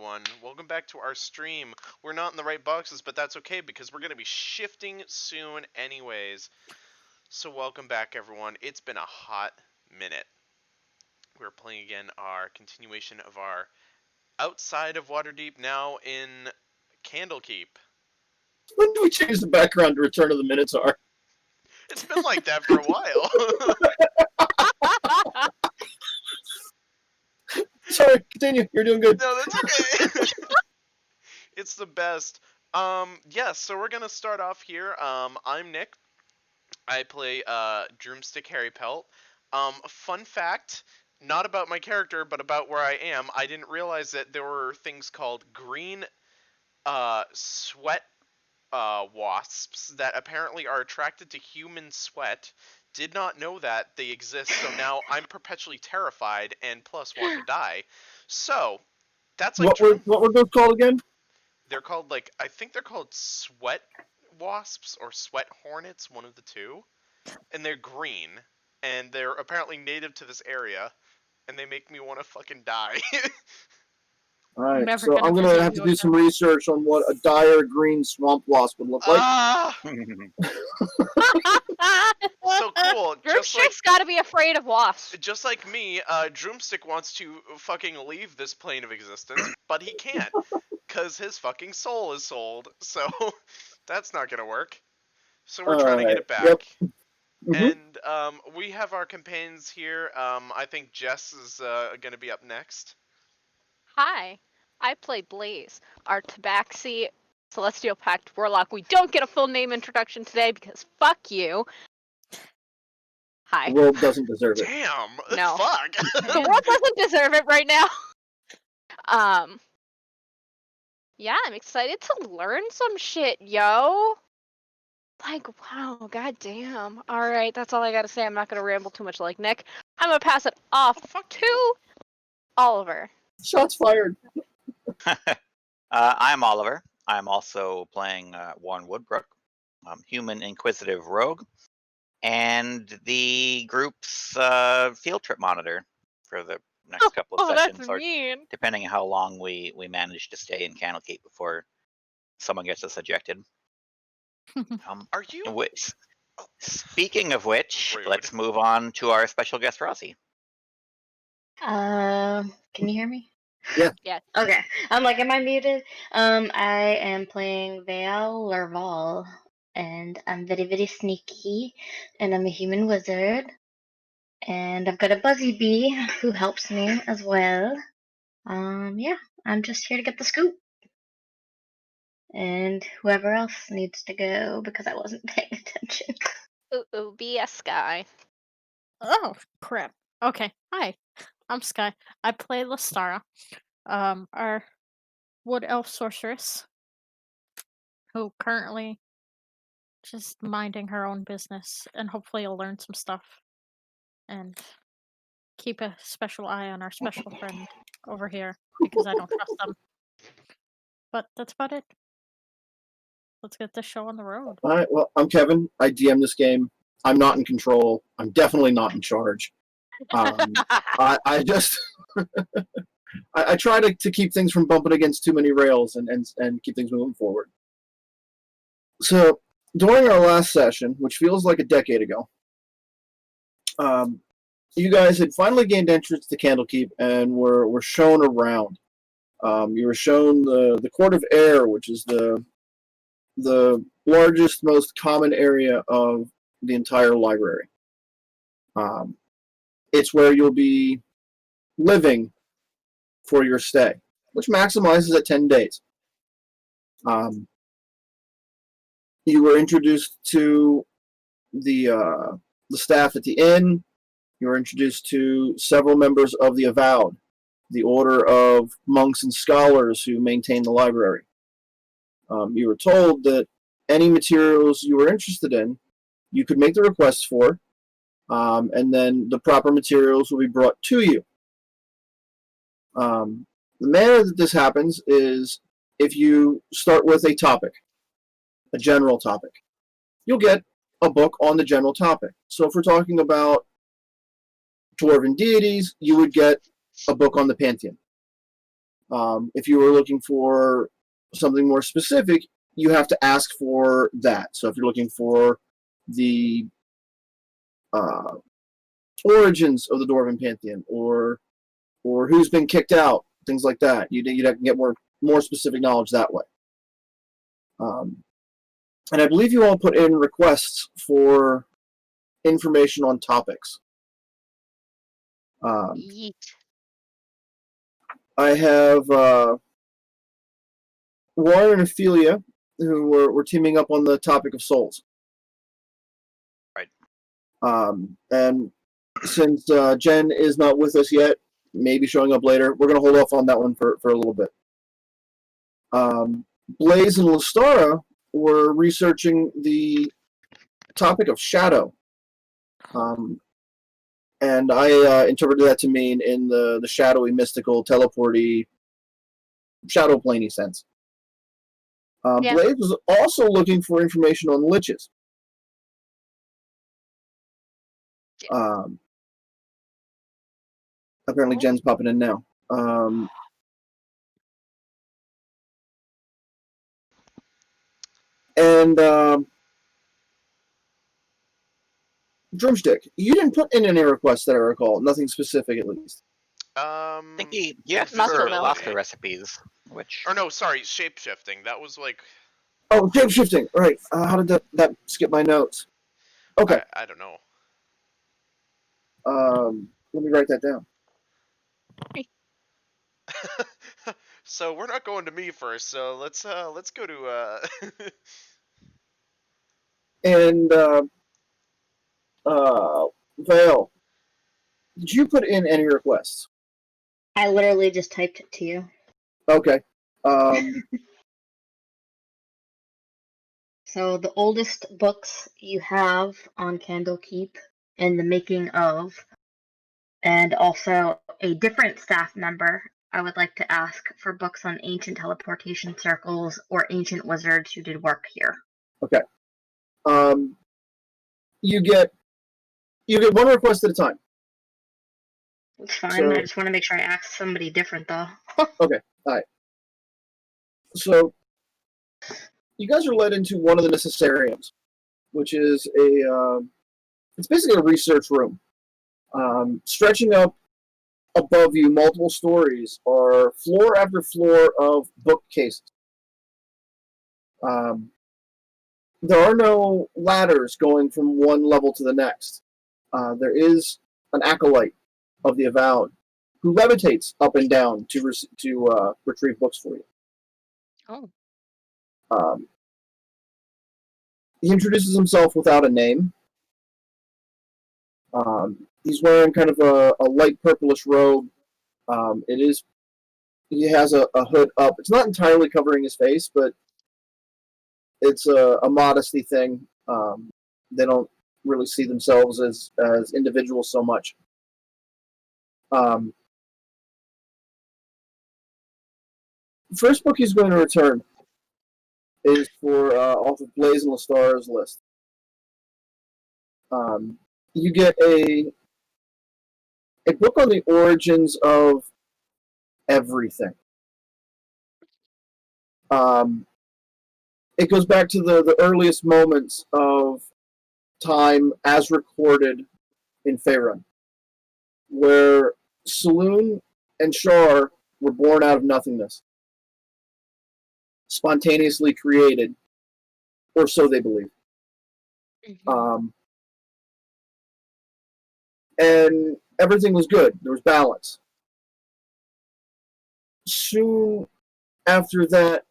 everyone. Welcome back to our stream. We're not in the right boxes, but that's okay because we're going to be shifting soon anyways. So welcome back, everyone. It's been a hot minute. We're playing again our continuation of our Outside of Waterdeep, now in Candlekeep. When do we change the background to Return of the Minotaur? It's been like that for a while. Sorry, continue. You're doing good. No, that's okay. It's the best. So we're gonna start off here. I'm Nick. I play Droomstick Harry Pelt. Fun fact, not about my character, but about where I am. I didn't realize that there were things called green sweat wasps that apparently are attracted to human sweat. Did not know that they exist, so now I'm perpetually terrified and plus want to die. So that's like what were those called again? They're called I think they're called sweat wasps or sweat hornets, one of the two. And they're green, and they're apparently native to this area, and they make me want to fucking die. Alright, so I'm gonna have to do some research on what a dire green swamp wasp would look like. So cool. Droomstick's gotta be afraid of wasps. Just like me, Droomstick wants to fucking leave this plane of existence, but he can't, because his fucking soul is sold, so that's not gonna work. So we're trying to get it back. Yep. And we have our companions here. I think Jess is going to be up next. Hi, I play Blaze, our Tabaxi Celestial Pact Warlock. We don't get a full name introduction today because fuck you. Hi. The world doesn't deserve it. Damn. No. Fuck. The world doesn't deserve it right now. Yeah, I'm excited to learn some shit, yo. Like, wow, goddamn. Alright, that's all I gotta say. I'm not gonna ramble too much like Nick. I'm gonna pass it off to Oliver. Shots fired. I'm Oliver. I'm also playing Warren Woodbrook, human inquisitive rogue, and the group's field trip monitor for the next couple of sessions. That's mean. Depending on how long we manage to stay in Candlekeep before someone gets us ejected. Are you? Speaking of which, Rude. let's move on to our special guest, Rossi. Can you hear me? Yeah. Yeah. Okay. I'm like, am I muted? I am playing Veal Lerval, and I'm very, very sneaky, and I'm a human wizard, and I've got a Buzzy Bee who helps me as well. Yeah, I'm just here to get the scoop. And whoever else needs to go because I wasn't paying attention. Ooh, be a Sky. Oh, crap. Okay, hi. I'm Sky. I play Lestara, our wood elf sorceress, who currently just minding her own business, and hopefully will learn some stuff, and keep a special eye on our special friend over here, because I don't trust them. But that's about it. Let's get this show on the road. Alright, well, I'm Kevin. I DM this game. I'm not in control. I'm definitely not in charge. I just... I try to keep things from bumping against too many rails and keep things moving forward. So, during our last session, which feels like a decade ago, you guys had finally gained entrance to Candlekeep and were shown around. You were shown the Court of Air, which is the largest, most common area of the entire library. It's where you'll be living for your stay, which maximizes at 10 days. You were introduced to the staff at the inn. You were introduced to several members of the Avowed, the order of monks and scholars who maintain the library. You were told that any materials you were interested in, you could make the requests for, and then the proper materials will be brought to you. The manner that this happens is if you start with a topic, a general topic, you'll get a book on the general topic. So if we're talking about dwarven deities, you would get a book on the Pantheon. If you were looking for something more specific, you have to ask for that. So if you're looking for the origins of the Dwarven Pantheon, or who's been kicked out, things like that, you'd have to get more specific knowledge that way. And I believe you all put in requests for information on topics. Yeet. I have Warren and Ophelia, who were teaming up on the topic of souls. Right. And since Jen is not with us yet, maybe showing up later, we're going to hold off on that one for a little bit. Blaze and Lestara were researching the topic of shadow. And I interpreted that to mean in the shadowy, mystical, teleporty, shadow planey sense. Yeah. Blaze was also looking for information on liches. Apparently Jen's popping in now. And Drumstick, you didn't put in any requests that I recall. Nothing specific, at least. I think he asked Not for to know. lobster recipes, which Or no, sorry, shape-shifting. That was like... Oh, shape shifting. Right. How did that skip my notes? Okay. I don't know. Let me write that down. So we're not going to me first, so let's go to And Vale, did you put in any requests? I literally just typed it to you. Okay. So the oldest books you have on Candlekeep and the making of, and also a different staff member, I would like to ask for books on ancient teleportation circles or ancient wizards who did work here. Okay. You get one request at a time. It's fine. So- I just want to make sure I ask somebody different, though. Okay. All right. So you guys are led into one of the necessariums, which is it's basically a research room. Stretching up above you, multiple stories are floor after floor of bookcases. There are no ladders going from one level to the next. There is an acolyte of the Avowed who levitates up and down to retrieve books for you. Oh. He introduces himself without a name. He's wearing kind of a light purplish robe. He has a hood up. It's not entirely covering his face, but it's a modesty thing. They don't really see themselves as individuals so much. First book he's going to return is for off of Blaze and Lestara's list. You get a book on the origins of everything. It goes back to the earliest moments of time as recorded in Faerun, where Saloon and Shar were born out of nothingness, spontaneously created, or so they believe. And everything was good. There was balance. Soon after that,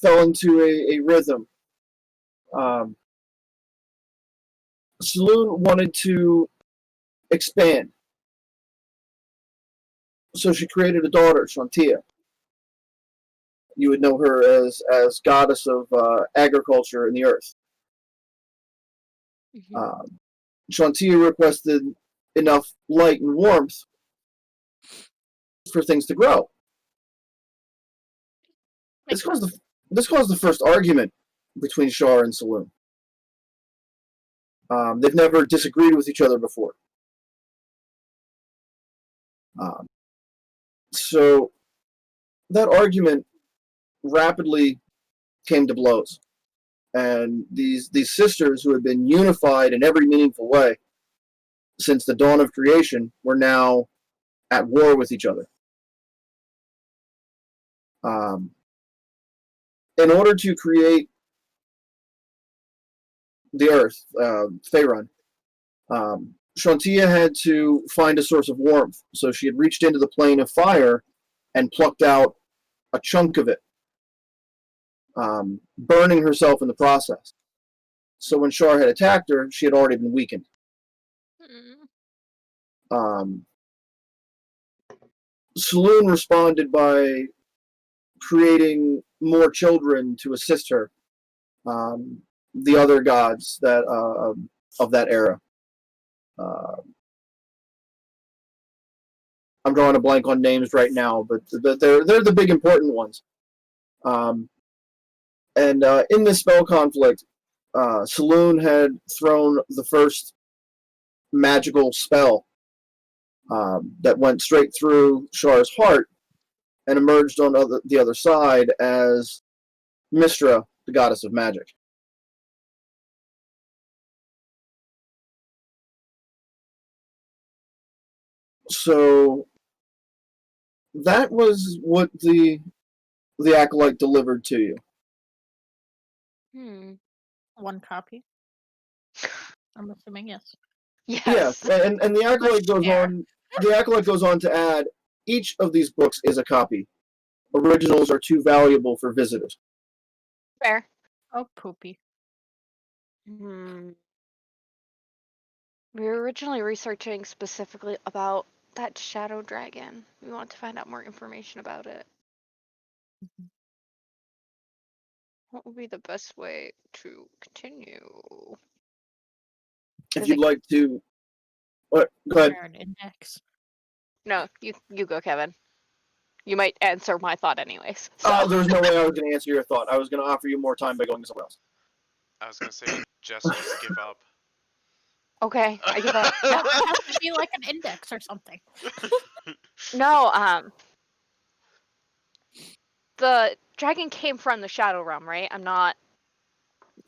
fell into a rhythm. Saloon wanted to expand, so she created a daughter, Shantia. You would know her as goddess of agriculture and the earth. Shantia requested enough light and warmth for things to grow. This caused the first argument between Shar and Saloon. They've never disagreed with each other before. So that argument rapidly came to blows. And these sisters who had been unified in every meaningful way since the dawn of creation were now at war with each other. In order to create the Earth, Faerun, Shantia had to find a source of warmth. So she had reached into the plane of fire and plucked out a chunk of it, burning herself in the process. So when Shar had attacked her, she had already been weakened. Saloon responded by creating more children to assist her, the other gods that of that era. I'm drawing a blank on names right now, but they're the big important ones. And in this spell conflict, Saloon had thrown the first magical spell that went straight through Shar's heart and emerged on the other side as Mystra, the goddess of magic. So that was what the acolyte delivered to you. One copy. I'm assuming yes. Yes. Yeah, and the acolyte goes share. on. The acolyte goes on to add, each of these books is a copy. Originals are too valuable for visitors. Fair. Oh, poopy. We were originally researching specifically about that shadow dragon. We want to find out more information about it. What would be the best way to continue? If Is you'd it- like to, what? Go ahead. Share an index. No, you go, Kevin. You might answer my thought anyways. So. There's no way I was going to answer your thought. I was going to offer you more time by going somewhere else. I was gonna say, just give up. Okay, I give up. No, it has to be like an index or something. No, the dragon came from the Shadow Realm, right? I'm not.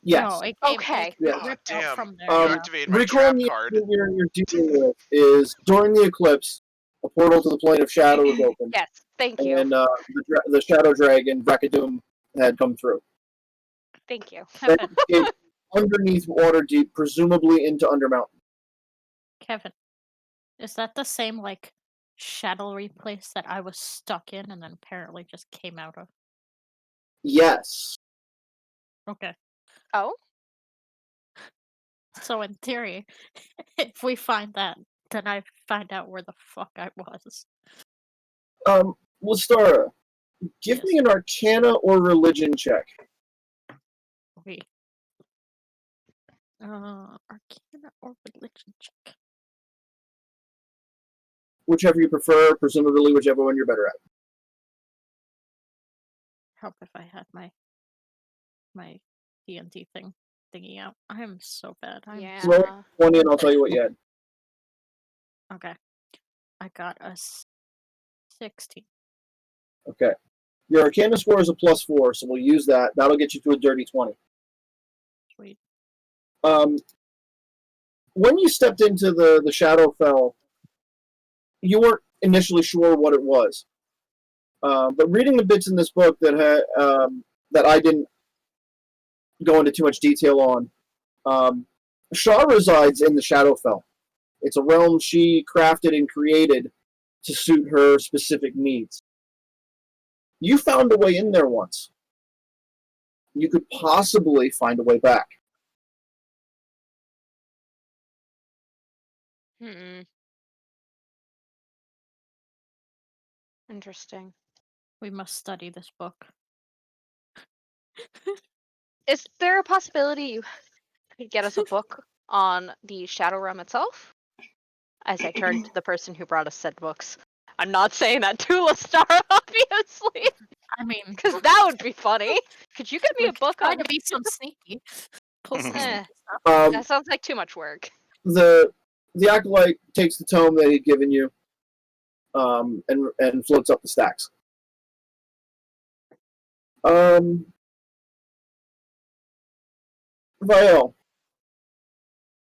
Yes. No, it came, Okay. It Yeah. ripped Damn. out from there. You yeah. activated my Recall trap the card. issue you're dealing with is during the eclipse, a portal to the plane of shadow was open, Yes, thank you. and the shadow dragon Brackadoom had come through. Thank you. Kevin, Underneath Waterdeep, presumably into Undermountain. Kevin, is that the same like shadowy place that I was stuck in and then apparently just came out of? Yes. Okay. Oh? So in theory, if we find that, then I find out where the fuck I was. Lestara, give Yes. me an Arcana or Religion check. Wait. Arcana or religion check? Whichever you prefer, presumably whichever one you're better at. Help if I had my D&D thingy out. I am so bad. Yeah. Roll 20 and I'll tell you what you had. Okay. I got a 16. Okay. Your Arcana score is a +4, so we'll use that. That'll get you to a dirty 20. Sweet. When you stepped into the Shadowfell, you weren't initially sure what it was. But reading the bits in this book that I didn't go into too much detail on, Shar resides in the Shadowfell. It's a realm she crafted and created to suit her specific needs. You found a way in there once. You could possibly find a way back. Interesting. We must study this book. Is there a possibility you could get us a book on the Shadow Realm itself? As I turned to the person who brought us said books. I'm not saying that to Lestara, obviously, I mean, because that would be funny. Could you get me a book try on? to be some sneaky. Pull some Eh, sneaky stuff. that sounds like too much work. The acolyte takes the tome that he'd given you, and floats up the stacks. Vielle,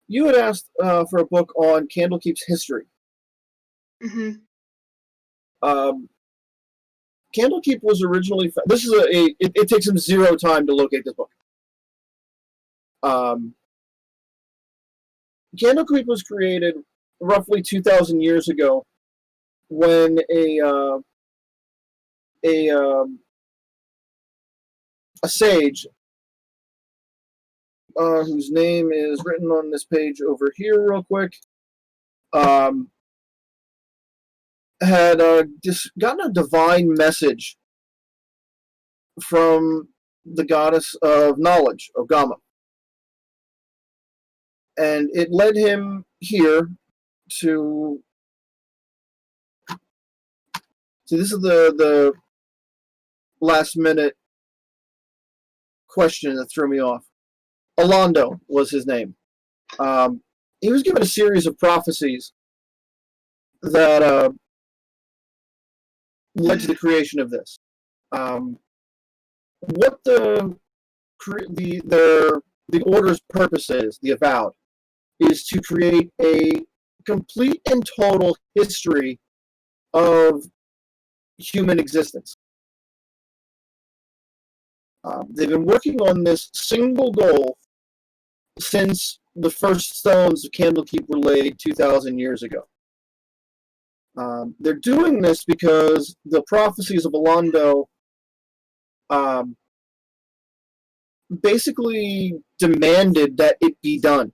you had asked for a book on Candlekeep's history. Hmm. Candlekeep was originally. This is it takes him 0 time to locate this book. Candlekeep was created roughly 2,000 years ago when a sage whose name is written on this page over here real quick had just gotten a divine message from the goddess of knowledge, Ogama. And it led him here to. See, this is the last minute question that threw me off. Alondo was his name. He was given a series of prophecies that led to the creation of this. What the order's purpose is, the Avowed, is to create a complete and total history of human existence. They've been working on this single goal since the first stones of Candlekeep were laid 2,000 years ago. They're doing this because the prophecies of Alondo basically demanded that it be done.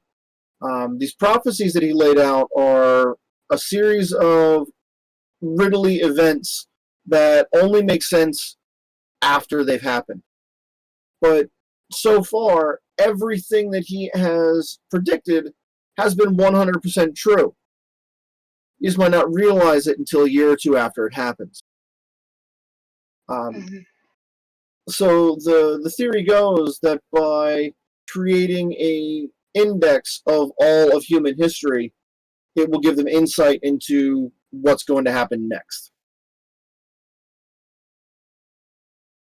These prophecies that he laid out are a series of riddly events that only make sense after they've happened. But so far, everything that he has predicted has been 100% true. You just might not realize it until a year or two after it happens. So the theory goes that by creating a index of all of human history, it will give them insight into what's going to happen next.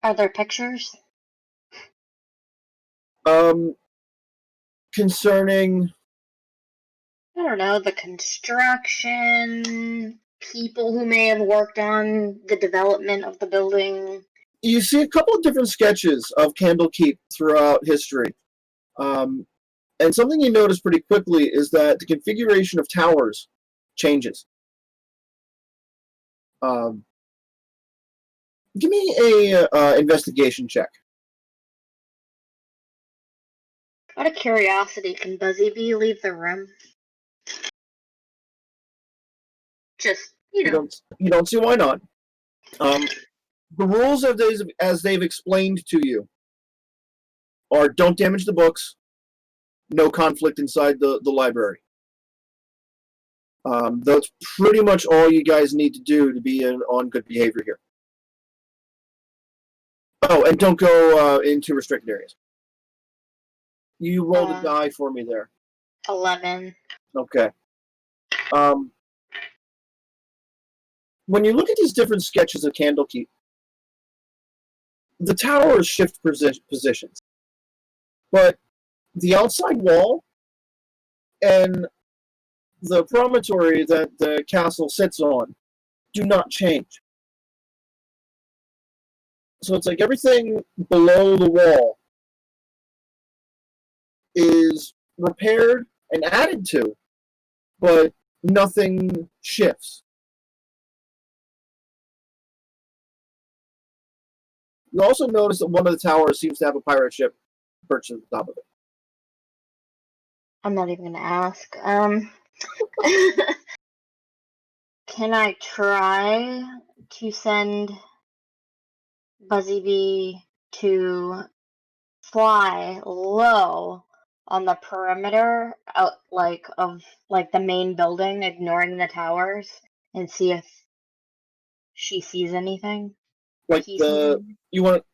Are there pictures? Concerning, I don't know, the construction, people who may have worked on the development of the building. you see a couple of different sketches of Candlekeep throughout history. And something you notice pretty quickly is that the configuration of towers changes. Give me a investigation check. Out of curiosity, can Buzzy Bee leave the room? Just, You don't see why not. The rules as they've explained to you are don't damage the books, no conflict inside the library. That's pretty much all you guys need to do to be on good behavior here. Oh, and don't go into restricted areas. You rolled a die for me there. 11. Okay. When you look at these different sketches of Candlekeep, the towers shift positions. But the outside wall and the promontory that the castle sits on do not change. So it's like everything below the wall is repaired and added to, but nothing shifts. You also notice that one of the towers seems to have a pirate ship perched at the top of it. I'm not even going to ask. Can I try to send Buzzy Bee to fly low on the perimeter out of the main building, ignoring the towers, and see if she sees anything? Like you want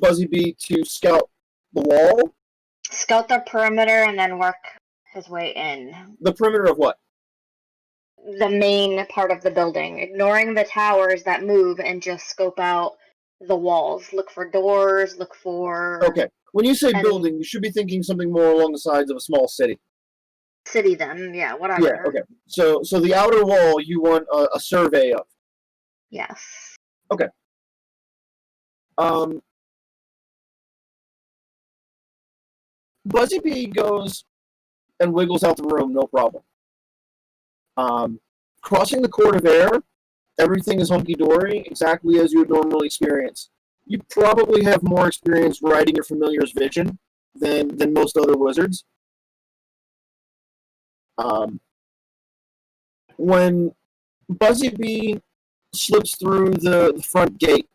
Buzzy Bee to scout the wall? Scout the perimeter and then work his way in. The perimeter of what? the main part of the building, ignoring the towers that move and just scope out the walls. Look for doors, look for Okay. When you say any building, you should be thinking something more along the sides of a small city. city then. Yeah, whatever. Yeah, okay. So the outer wall you want a survey of. Yes. Okay. Buzzy Bee goes and wiggles out the room, no problem. Crossing the court of air, everything is hunky-dory, exactly as you would normally experience. You probably have more experience riding your familiar's vision than most other wizards. When Buzzy Bee slips through the front gate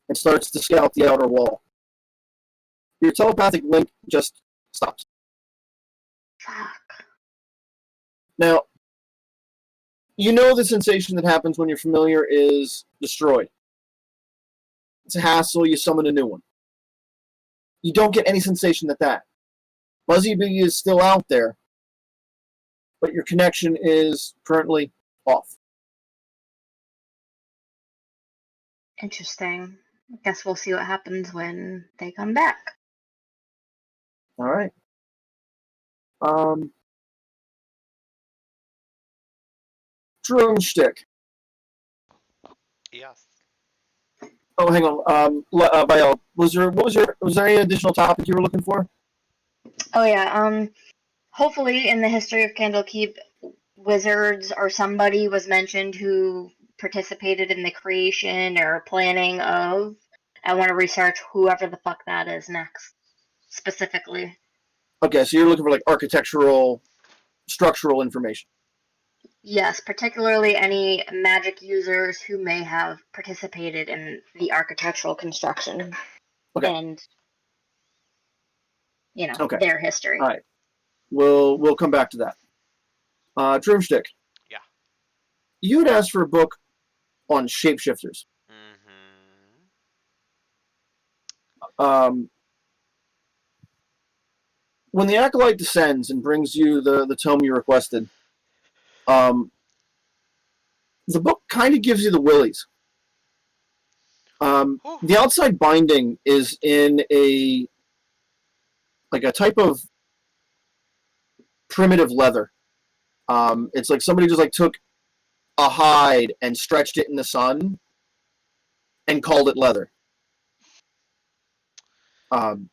and starts to scout the outer wall, your telepathic link just stops. Fuck. Now, you know the sensation that happens when your familiar is destroyed. It's a hassle, you summon a new one. You don't get any sensation at that. Buzzy Bee is still out there, but your connection is currently off. Interesting. I guess we'll see what happens when they come back. All right. Drumstick. Yes. Oh, hang on. Vial, was there any additional topic you were looking for? Oh yeah. Hopefully, in the history of Candlekeep, wizards or somebody was mentioned who participated in the creation or planning of. I want to research whoever the fuck that is next, specifically. Okay, so you're looking for like architectural, structural information. Yes, particularly any magic users who may have participated in the architectural construction Okay. and, Okay. their history. All right. We'll come back to that. Drumstick. Yeah. You had asked for a book on shapeshifters. Mm-hmm. When the acolyte descends and brings you the tome you requested, the book kind of gives you the willies. The outside binding is in a type of primitive leather. It's like somebody just took a hide and stretched it in the sun and called it leather.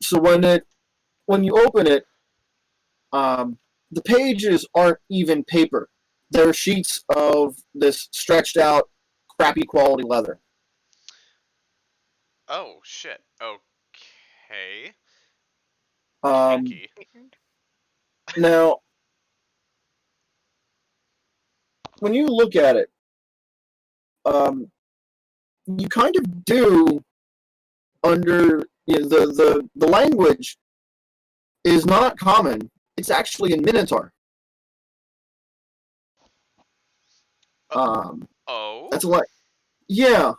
So when you open it, the pages aren't even paper. They're sheets of this stretched out, crappy quality leather. Oh shit. Okay. Um, Kinky. Now, when you look at it, you kind of do the language is not common. It's actually in Minotaur. Oh. That's like, yeah.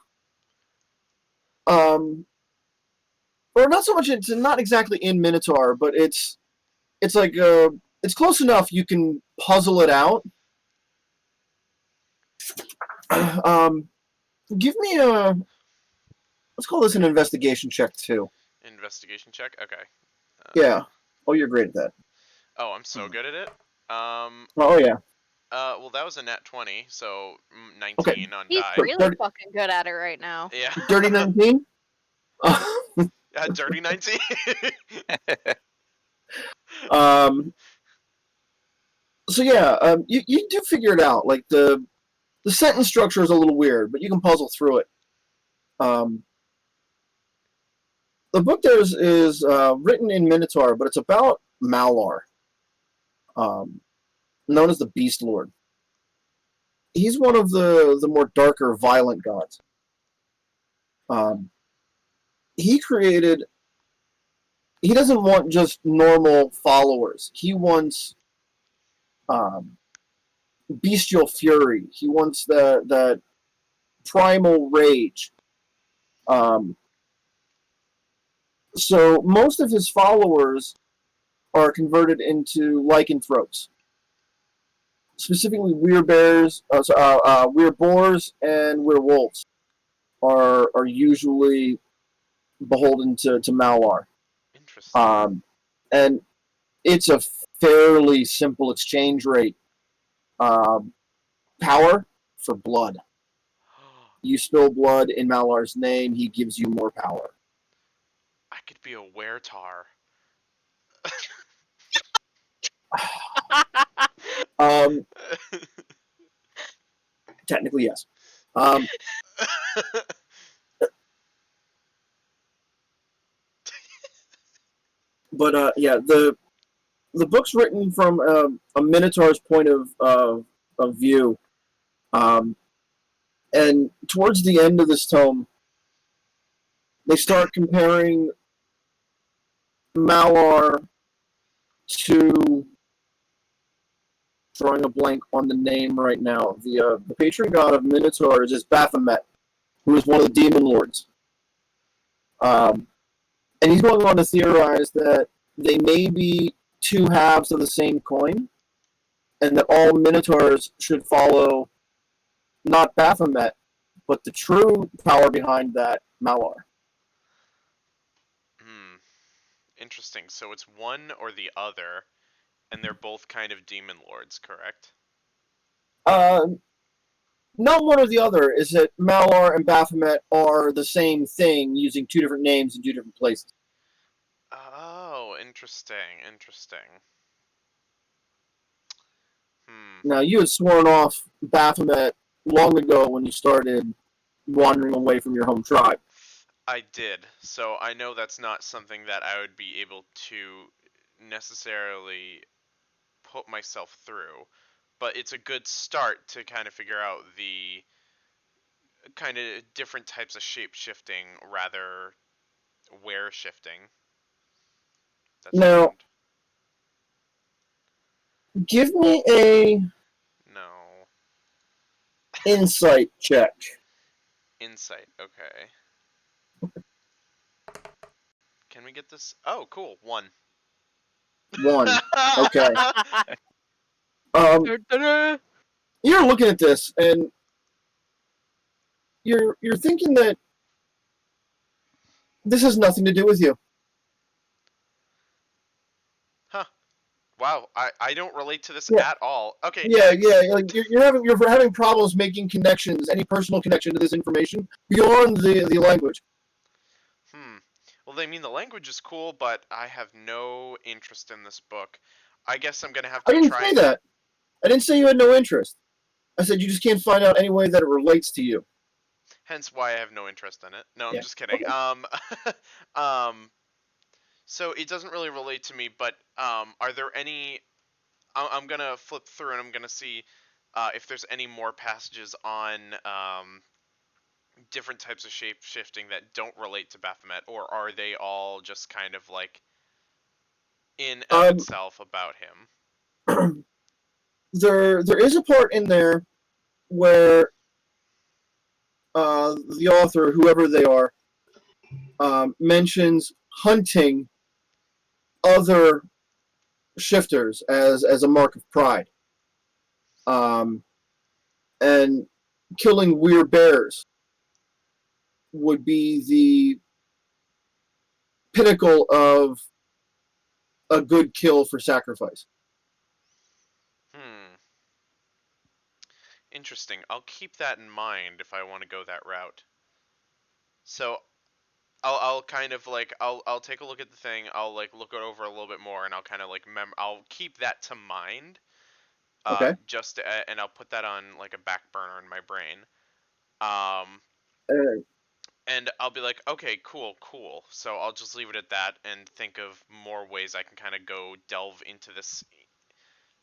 Or not so much. It's not exactly in Minotaur, but it's like it's close enough. You can puzzle it out. Give me a. Let's call this an investigation check too. Investigation check. Okay. Yeah. Oh, you're great at that. Oh, I'm so good at it. Oh yeah. Well, that was a nat 20, so 19 Okay. on He's die. really fucking good at it right now. Yeah. Dirty 19. Dirty 19. So yeah, you do figure it out. Like the sentence structure is a little weird, but you can puzzle through it. The book there is written in Minotaur, but it's about Malar, known as the Beast Lord. He's one of the more darker, violent gods. He doesn't want just normal followers. He wants bestial fury. He wants that primal rage. So most of his followers are converted into lycanthropes. specifically werebears, wereboars, and werewolves are usually beholden to Malar. Interesting. And it's a fairly simple exchange rate. Power for blood. You spill blood in Malar's name, he gives you more power. I could be a weretar. Um, technically, yes. But yeah, the book's written from a Minotaur's point of view, and towards the end of this tome, they start comparing Malar to, drawing a blank on the name right now. The patron god of Minotaurs is Baphomet, who is one of the demon lords. And he's going on to theorize that they may be two halves of the same coin, and that all Minotaurs should follow not Baphomet, but the true power behind that, Malar. Interesting. So it's one or the other, and they're both kind of demon lords, correct? Not one or the other. Is that Malar and Baphomet are the same thing, using two different names in two different places. Oh, interesting. Now, you had sworn off Baphomet long ago when you started wandering away from your home tribe. I did. So I know that's not something that I would be able to necessarily put myself through, but it's a good start to kind of figure out the kind of different types of shape shifting, rather wear shifting that's Now, found. give me a No. insight check. Insight, okay. Can we get this? Oh, cool. 1. 1. Okay. You're looking at this, and you're thinking that this has nothing to do with you. Huh. Wow, I don't relate to this Yeah. at all. Okay, Yeah, next. yeah. Like you're having problems making connections, any personal connection to this information beyond the language. Well, they mean the language is cool, but I have no interest in this book. I guess I'm gonna have I to didn't try say and... that. I didn't say you had no interest. I said you just can't find out any way that it relates to you. Hence why I have no interest in it. No, I'm Yeah. just kidding. Okay. So it doesn't really relate to me, but are there any... I'm gonna flip through and I'm gonna see if there's any more passages on different types of shape shifting that don't relate to Baphomet, or are they all just kind of like in of itself about him? There is a part in there where the author, whoever they are, mentions hunting other shifters as a mark of pride, and killing weird bears would be the pinnacle of a good kill for sacrifice. Interesting. I'll keep that in mind if I want to go that route. So I'll kind of like I'll take a look at the thing. I'll like look it over a little bit more, and I'll kind of like I'll keep that to mind. Okay. And I'll put that on like a back burner in my brain. Um, Uh, and I'll be like, okay, cool. So I'll just leave it at that and think of more ways I can kind of go delve into this.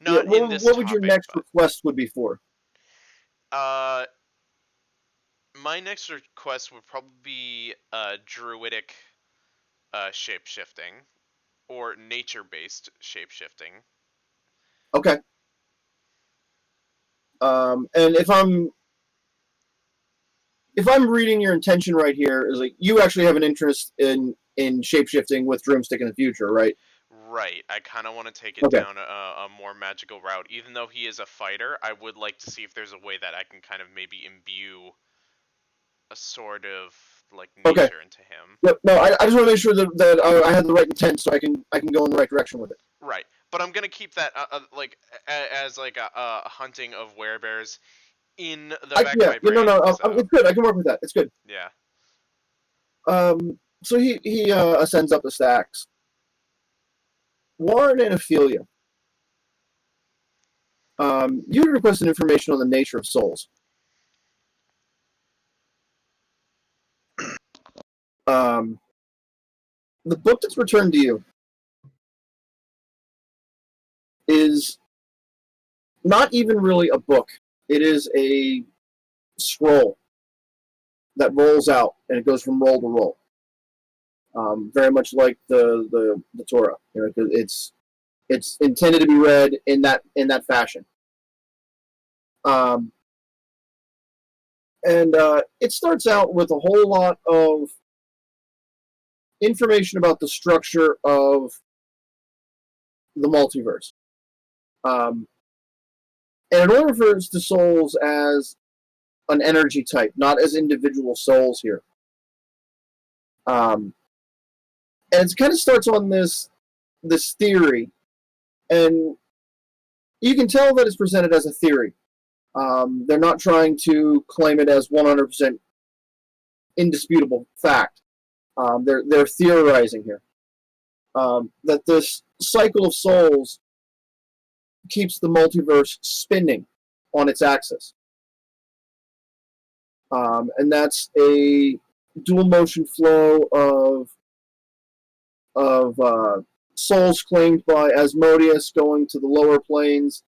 yeah. Not in this What would your topic, next but request would be for? my next request would probably be druidic shape shifting or nature based shape shifting. Okay. And if I'm reading your intention right here, is like you actually have an interest in shapeshifting with Droomstick in the future, right? Right. I kind of want to take it Okay. down a more magical route. Even though he is a fighter, I would like to see if there's a way that I can kind of maybe imbue a sort of like Okay. nature into him. Yep. No, I just want to make sure that I had the right intent, so I can go in the right direction with it. Right. But I'm gonna keep that like as like a hunting of werebears in the back of my brain. No, So it's good. I can work with that. It's good. yeah. So he ascends up the stacks. Warren and Ophelia. You requested information on the nature of souls. The book that's returned to you is not even really a book. It is a scroll that rolls out, and it goes from roll to roll. Very much like the Torah. You know, it's intended to be read in that fashion. And it starts out with a whole lot of information about the structure of the multiverse. And it only refers to souls as an energy type, not as individual souls here. And it kind of starts on this theory, and you can tell that it's presented as a theory. They're not trying to claim it as 100% indisputable fact. They're theorizing here that this cycle of souls keeps the multiverse spinning on its axis. And that's a dual motion flow of souls claimed by Asmodeus going to the lower planes,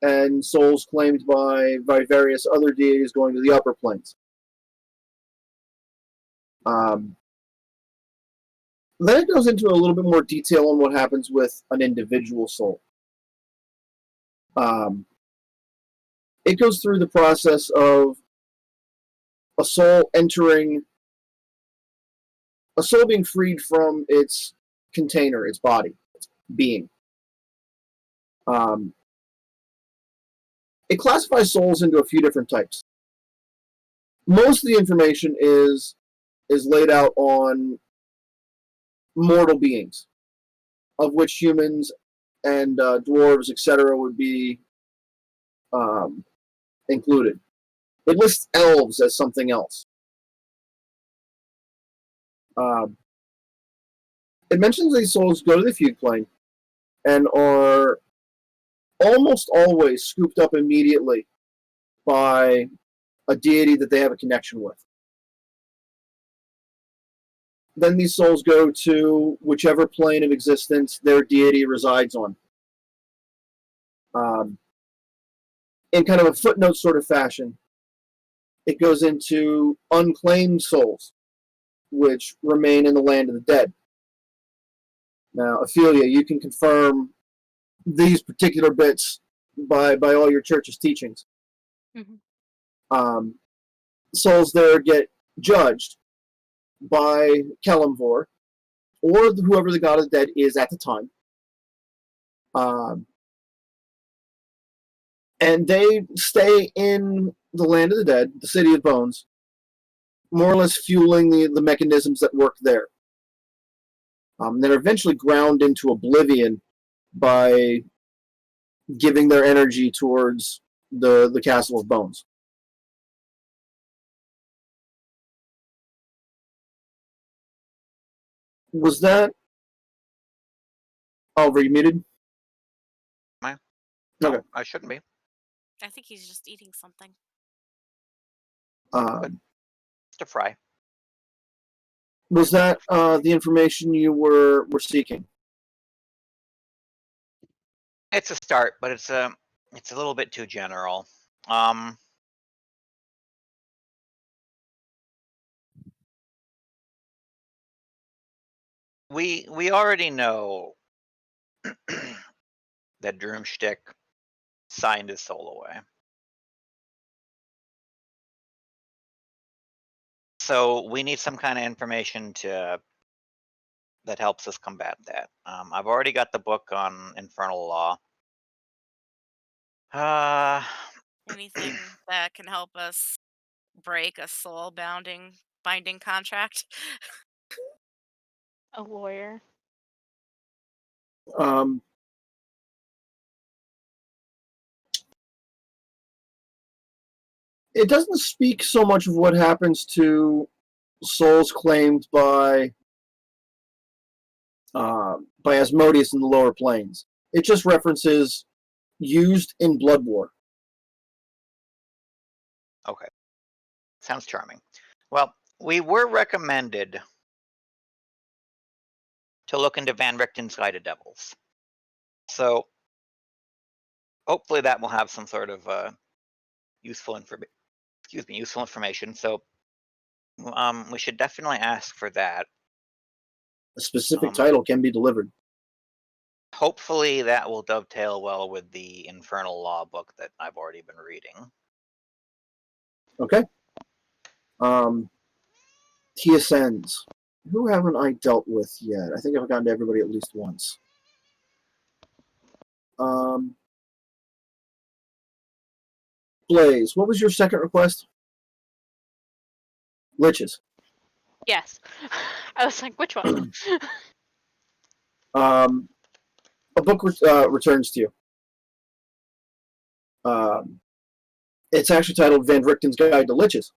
and souls claimed by various other deities going to the upper planes. Then it goes into a little bit more detail on what happens with an individual soul. It goes through the process of a soul being freed from its container, its body, its being. It classifies souls into a few different types. Most of the information is laid out on mortal beings, of which humans and dwarves, etc., would be included. It lists elves as something else. It mentions these souls go to the fugue plane and are almost always scooped up immediately by a deity that they have a connection with. Then these souls go to whichever plane of existence their deity resides on. In kind of a footnote sort of fashion, it goes into unclaimed souls, which remain in the land of the dead. Now, Ophelia, you can confirm these particular bits by all your church's teachings. Mhm. Souls there get judged by Kelemvor, or whoever the god of the dead is at the time. And they stay in the land of the dead, the city of bones, more or less fueling the mechanisms that work there. Then are eventually ground into oblivion by giving their energy towards the castle of bones. Was that... Oh, were you muted? No, Okay. I shouldn't be. I think he's just eating something. Just a fry. Was that the information you were seeking? It's a start, but it's a little bit too general. We already know that Drumstick signed his soul away. So we need some kind of information to that helps us combat that. I've already got the book on infernal law. Anything that can help us break a soul binding contract? A lawyer. Um, it doesn't speak so much of what happens to souls claimed by Asmodeus in the lower planes. It just references used in Blood War. Okay. Sounds charming. Well, we were recommended to look into Van Richten's Guide to Devils. So hopefully that will have some sort of useful information. So we should definitely ask for that. A specific title can be delivered. Hopefully that will dovetail well with the Infernal Law book that I've already been reading. Okay. He ascends. Who haven't I dealt with yet? I think I've gotten to everybody at least once. Blaze, what was your second request? Liches. Yes. I was like, which one? A book returns to you. It's actually titled Van Richten's Guide to Liches.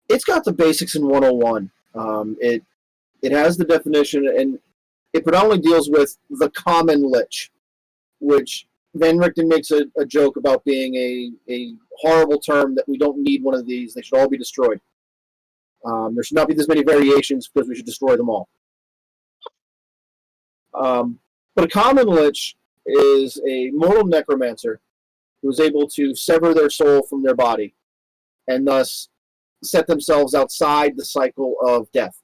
It's got the basics in 101. It has the definition, and it predominantly deals with the common lich, which Van Richten makes a joke about being a horrible term that we don't need one of these. They should all be destroyed. There should not be this many variations because we should destroy them all. But a common lich is a mortal necromancer who is able to sever their soul from their body and thus set themselves outside the cycle of death.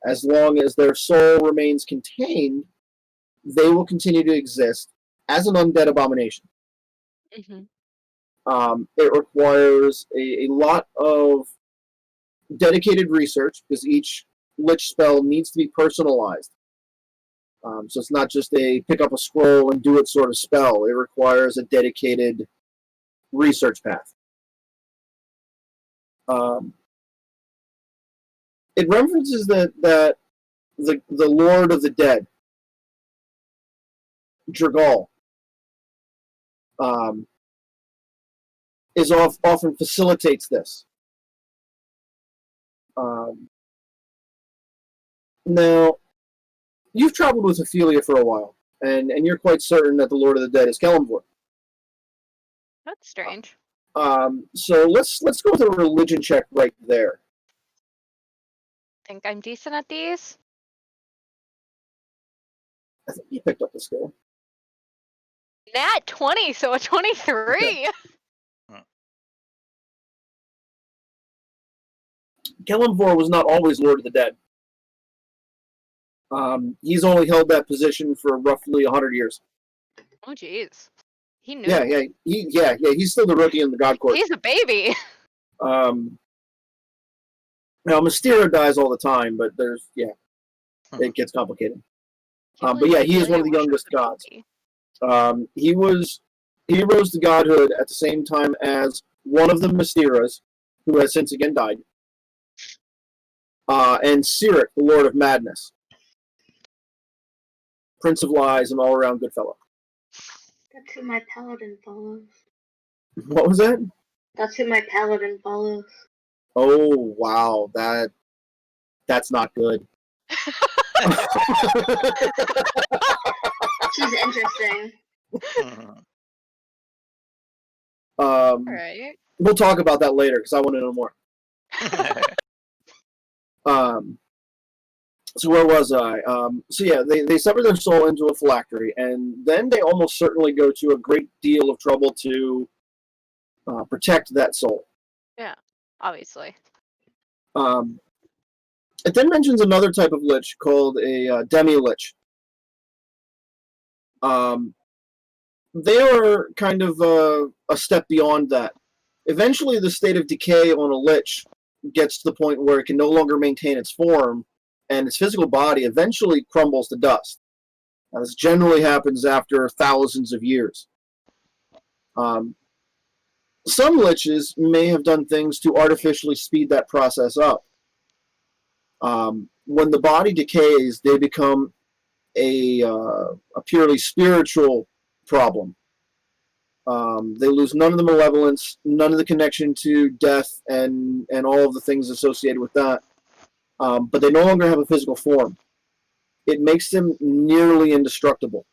As long as their soul remains contained, they will continue to exist as an undead abomination. Mm-hmm. It requires a lot of dedicated research because each lich spell needs to be personalized. So it's not just a pick up a scroll and do it sort of spell. It requires a dedicated research path. It references that the Lord of the Dead, Dragal, often facilitates this. Now, you've traveled with Ophelia for a while, and you're quite certain that the Lord of the Dead is Kelemvor. That's strange. So let's go with a religion check right there. Think I'm decent at these? I think you picked up the skill. Nat 20, so a 23. Kelemvor was not always Lord of the Dead. He's only held that position for roughly 100 years. Oh, jeez. He knew. Yeah. He's still the rookie in the God Court. He's a baby. Now Mystera dies all the time, but it gets complicated. But yeah, he is one of the youngest gods. He rose to godhood at the same time as one of the Mysteras, who has since again died, and Cyric, the Lord of Madness, Prince of Lies, and all-around good fellow. That's who my paladin follows. What was that? That's who my paladin follows. Oh wow, that's not good. She's interesting. Alright. We'll talk about that later because I want to know more. So where was I? So yeah, they sever their soul into a phylactery, and then they almost certainly go to a great deal of trouble to protect that soul. Yeah, obviously. It then mentions another type of lich called a demi-lich. They are kind of a step beyond that. Eventually, the state of decay on a lich gets to the point where it can no longer maintain its form, and its physical body eventually crumbles to dust. Now, this generally happens after thousands of years. Some liches may have done things to artificially speed that process up. When the body decays, they become a purely spiritual problem. They lose none of the malevolence, none of the connection to death, and all of the things associated with that. But they no longer have a physical form. It makes them nearly indestructible.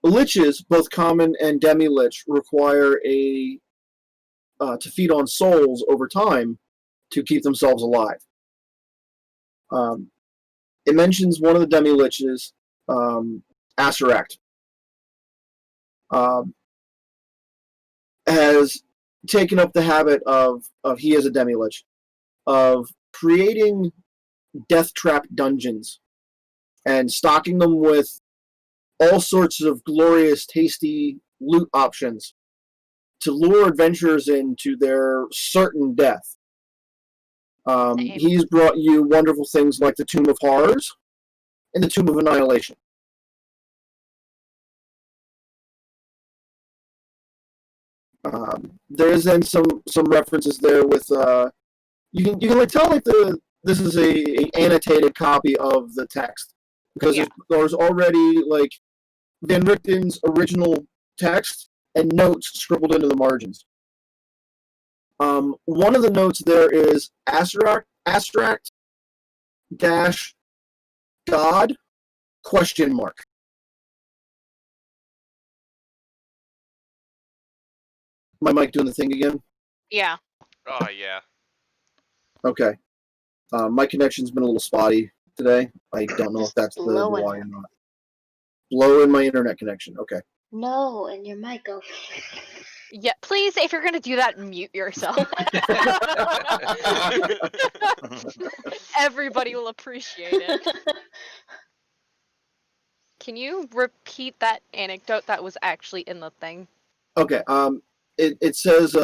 Liches, both common and demi-lich, require to feed on souls over time to keep themselves alive. It mentions one of the demi-liches, Aceract, has taken up the habit of he is a demi-lich, of creating death trap dungeons and stocking them with all sorts of glorious, tasty loot options to lure adventurers into their certain death. He's brought you wonderful things like the Tomb of Horrors and the Tomb of Annihilation. There's then some references there with you can like tell like this is a annotated copy of the text because there's already like Van Richten's original text and notes scribbled into the margins. One of the notes there is Aceract dash God question mark. My mic doing the thing again? Yeah. Oh yeah. Okay. My connection's been a little spotty today. I don't know if that's the blowing why it. or not. Blowing my internet connection. Okay. No, and your mic go. Yeah, please, if you're gonna do that, mute yourself. Everybody will appreciate it. Can you repeat that anecdote that was actually in the thing? Okay. It says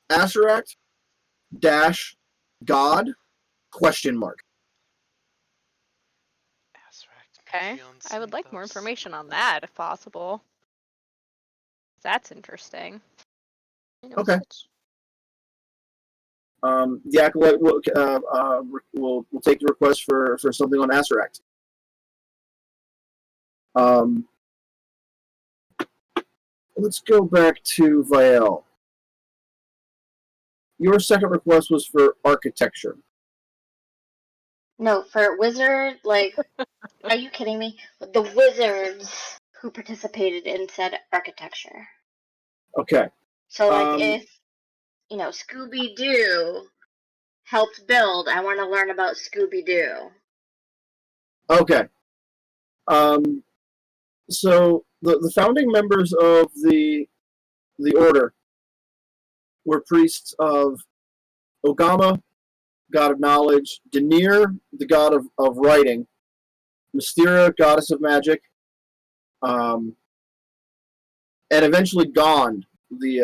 Aceract dash God question mark. Okay. I would like more information on that, if possible. That's interesting. Okay. The acolyte will take the request for something on Aceract. Let's go back to Vielle. Your second request was for architecture. No, for wizard, like, are you kidding me? The wizards who participated in said architecture. Okay. So, like, if, Scooby-Doo helped build, I want to learn about Scooby-Doo. Okay. So the founding members of the order were priests of Ogama, god of knowledge, Denir, the god of writing, Mystera, goddess of magic, and eventually Gond, he's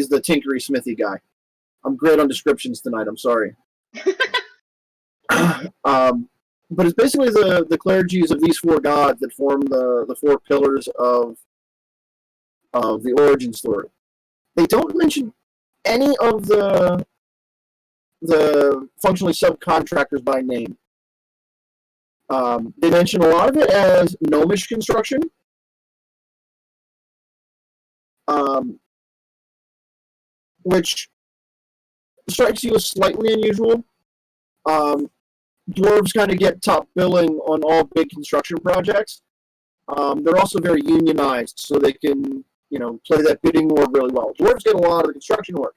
the tinkery smithy guy. I'm great on descriptions tonight, I'm sorry. But it's basically the clergies of these four gods that form the four pillars of the origin story. They don't mention any of the functionally subcontractors by name. They mention a lot of it as gnomish construction, which strikes you as slightly unusual. Dwarves kind of get top billing on all big construction projects. They're also very unionized, so they can play that bidding war really well. Dwarves get a lot of the construction work.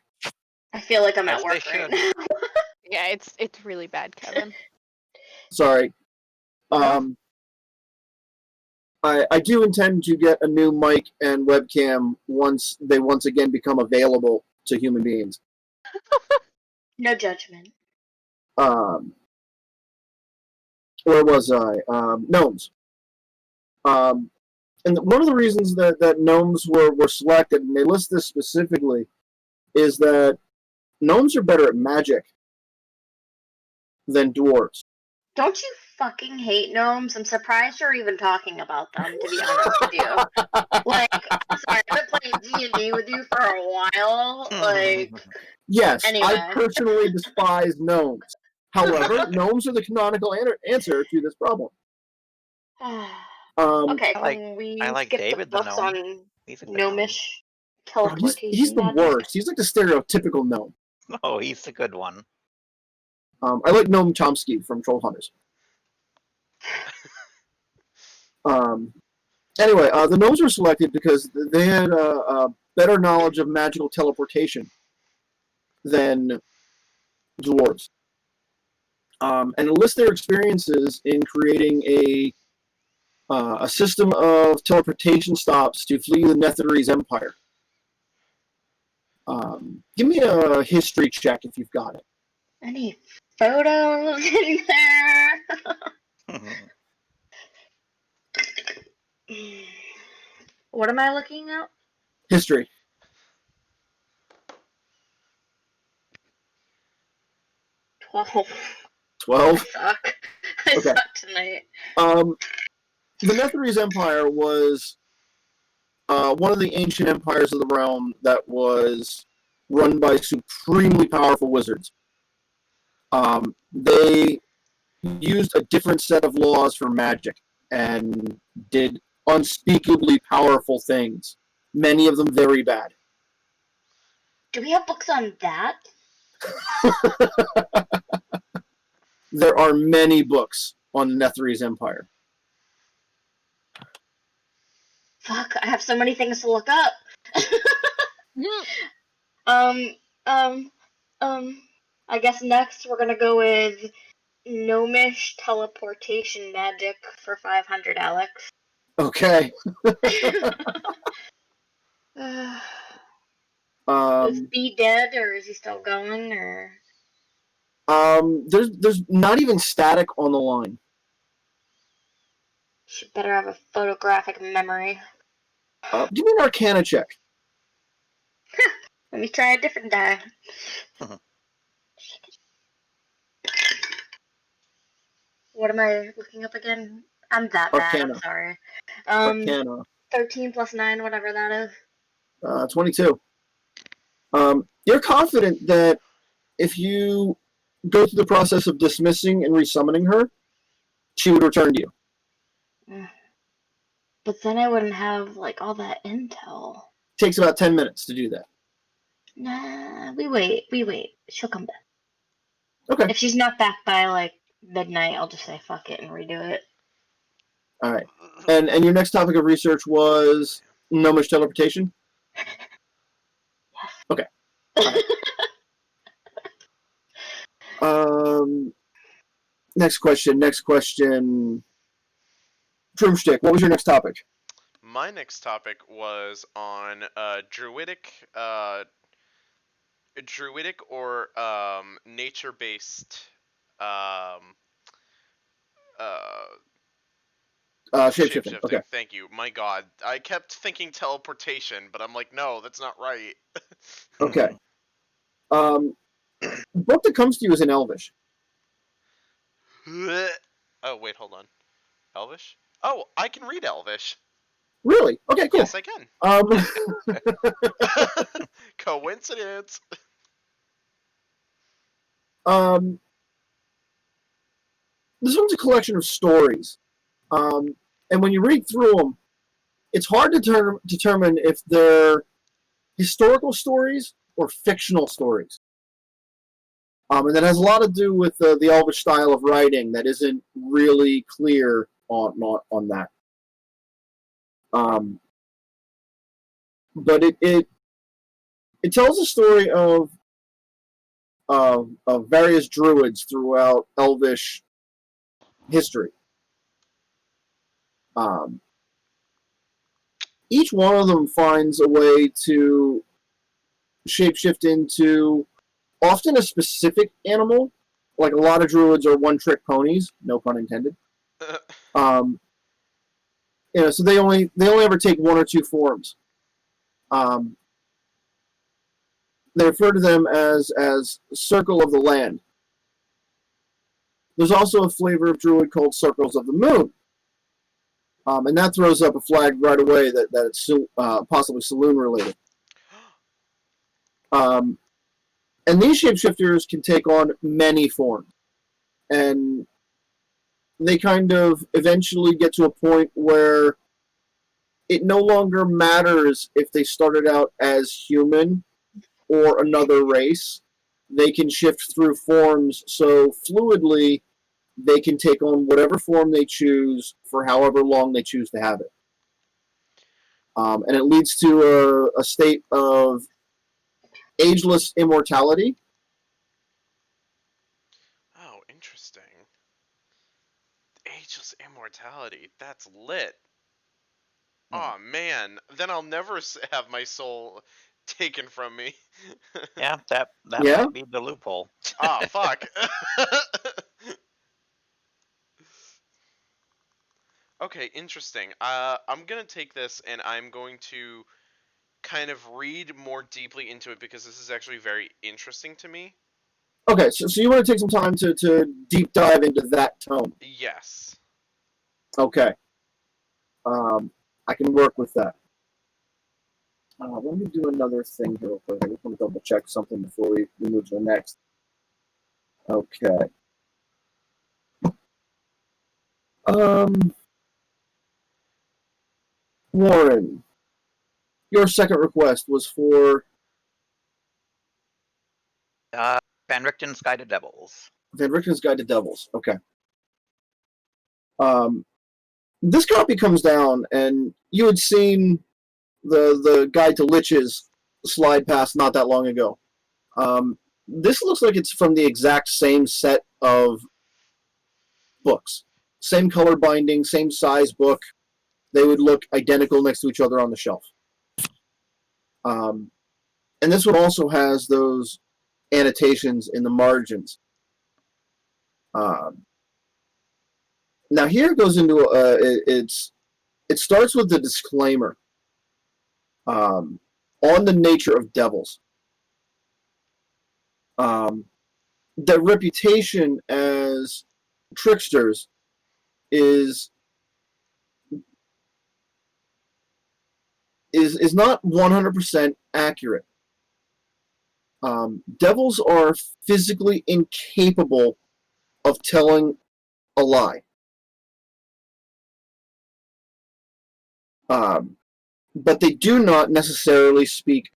I feel like I'm As at they work right should. now. Yeah, it's really bad, Kevin. Sorry. I do intend to get a new mic and webcam once they once again become available to human beings. No judgment. Where was I? Gnomes. and one of the reasons that gnomes were selected, and they list this specifically, is that gnomes are better at magic than dwarves. Don't you fucking hate gnomes? I'm surprised you're even talking about them, to be honest with you. Like, I'm sorry, I've been playing D&D with you for a while. Like, Yes, anyway. I personally despise gnomes. However, gnomes are the canonical answer to this problem. Okay, I can we like skip David the the books gnome. on He's a good gnome. gnomish Bro, teleportation he's the magic? worst. He's like the stereotypical gnome. Oh, he's a good one. I like Noam Chomsky from Troll Hunters. Anyway, the gnomes were selected because they had a better knowledge of magical teleportation than dwarves. And it lists their experiences in creating a system of teleportation stops to flee the Netherese Empire. Give me a history check if you've got it. Any photos in there? What am I looking at? History. 12. 12? I suck. I Okay. suck tonight. The Netherese Empire was one of the ancient empires of the realm that was run by supremely powerful wizards. They used a different set of laws for magic and did unspeakably powerful things, many of them very bad. Do we have books on that? There are many books on the Netherese Empire. Fuck, I have so many things to look up. I guess next we're gonna go with gnomish teleportation magic for 500, Alex. Okay. Is B dead, or is he still going, or? There's not even static on the line. Should better have a photographic memory. Give me an Arcana check. Let me try a different die. What am I looking up again? I'm that bad, Arcana. I'm sorry. Arcana. 13 plus 9, whatever that is. 22. You're confident that if you go through the process of dismissing and resummoning her, she would return to you. But then I wouldn't have, like, all that intel. Takes about 10 minutes to do that. Nah, we wait. She'll come back. Okay. If she's not back by, like, midnight, I'll just say fuck it and redo it. All right. And your next topic of research was gnomish teleportation? Okay. All right. Next question. Broomstick, what was your next topic? My next topic was on druidic or nature-based Shapeshifting. Okay. Thank you. My God, I kept thinking teleportation, but I'm like, no, that's not right. Okay. The book that comes to you is in Elvish. Oh wait, hold on. Elvish? Oh, I can read Elvish. Really? Okay, cool. Yes, I can. Coincidence. This one's a collection of stories. And when you read through them, it's hard to determine if they're historical stories or fictional stories. And that has a lot to do with the Elvish style of writing that isn't really clear on that. But it tells a story of various druids throughout Elvish history. Each one of them finds a way to shapeshift into often a specific animal. Like a lot of druids are one-trick ponies, no pun intended. And So they only ever take one or two forms. They refer to them as Circle of the Land. There's also a flavor of druid called Circles of the Moon. And that throws up a flag right away that it's possibly saloon related. And these shapeshifters can take on many forms. And they kind of eventually get to a point where it no longer matters if they started out as human or another race. They can shift through forms so fluidly they can take on whatever form they choose for however long they choose to have it. And it leads to a state of ageless immortality. Oh, interesting. Ageless immortality. That's lit. Oh man, then I'll never have my soul taken from me. Yeah, that Yeah? might be the loophole. Oh fuck. Okay, interesting. I'm gonna take this and I'm going to kind of read more deeply into it because this is actually very interesting to me. Okay, so you want to take some time to deep dive into that tome. Yes. Okay. I can work with that. Let me do another thing here real quick. I just want to double check something before we move to the next. Okay. Warren, your second request was for Van Richten's Guide to Devils. Van Richten's Guide to Devils. Okay. This copy comes down, and you had seen the Guide to Liches slide past not that long ago. This looks like it's from the exact same set of books. Same color binding, same size book. They would look identical next to each other on the shelf. And this one also has those annotations in the margins. Now here it goes into it starts with the disclaimer on the nature of devils. Their reputation as tricksters is not 100% accurate. Devils are physically incapable of telling a lie. But they do not necessarily speak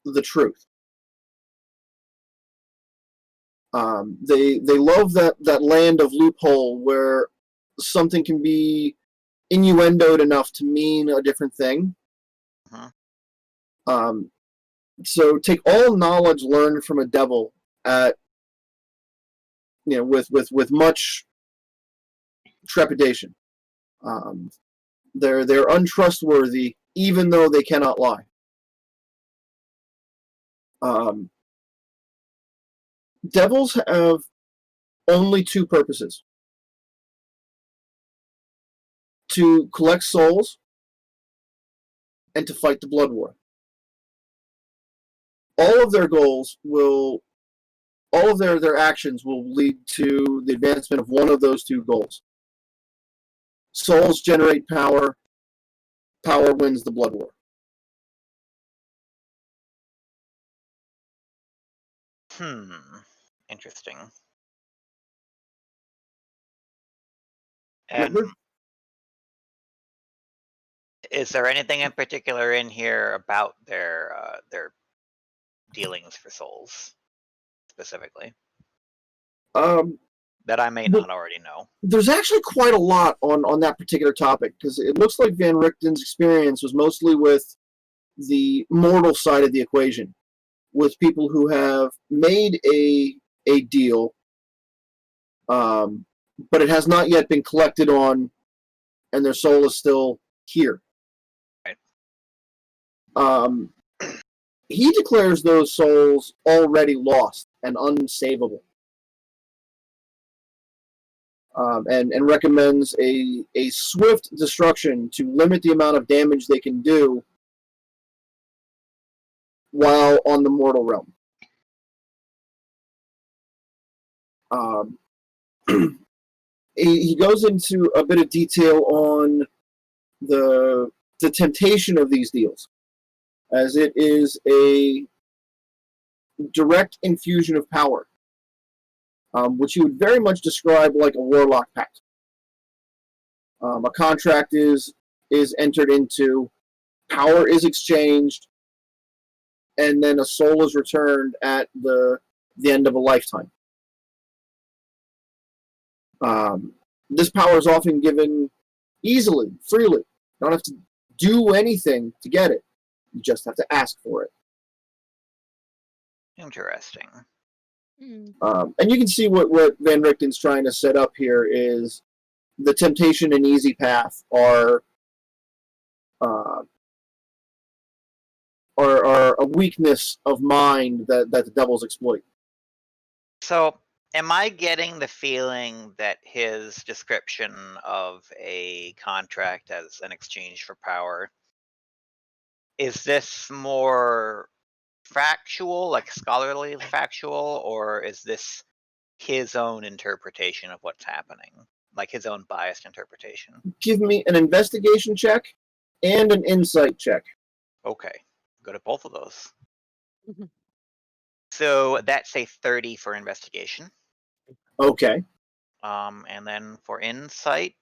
the truth. They love that land of loophole where something can be innuendoed enough to mean a different thing. So take all knowledge learned from a devil with much trepidation. They're untrustworthy even though they cannot lie. Devils have only two purposes: to collect souls and to fight the blood war. All of their actions will lead to the advancement of one of those two goals. Souls generate power. Power wins the blood war. Interesting. And is there anything in particular in here about their dealings for souls specifically that I may not already know? There's actually quite a lot on that particular topic, because it looks like Van Richten's experience was mostly with the mortal side of the equation, with people who have made a deal, but it has not yet been collected on, and their soul is still here. Right. He declares those souls already lost and unsavable. and recommends a swift destruction to limit the amount of damage they can do while on the mortal realm. He goes into a bit of detail on the temptation of these deals, as it is a direct infusion of power, which he would very much describe like a warlock pact. A contract is entered into, power is exchanged, and then a soul is returned at the end of a lifetime. This power is often given easily, freely. You don't have to do anything to get it. You just have to ask for it. Interesting. And you can see what Van Richten's trying to set up here is the temptation and easy path are a weakness of mind that the devils exploit. So, am I getting the feeling that his description of a contract as an exchange for power, is this more factual, like scholarly factual, or is this his own interpretation of what's happening? Like his own biased interpretation? Give me an investigation check and an insight check. Okay, good at both of those. So that's a 30 for investigation. Okay. And then for insight,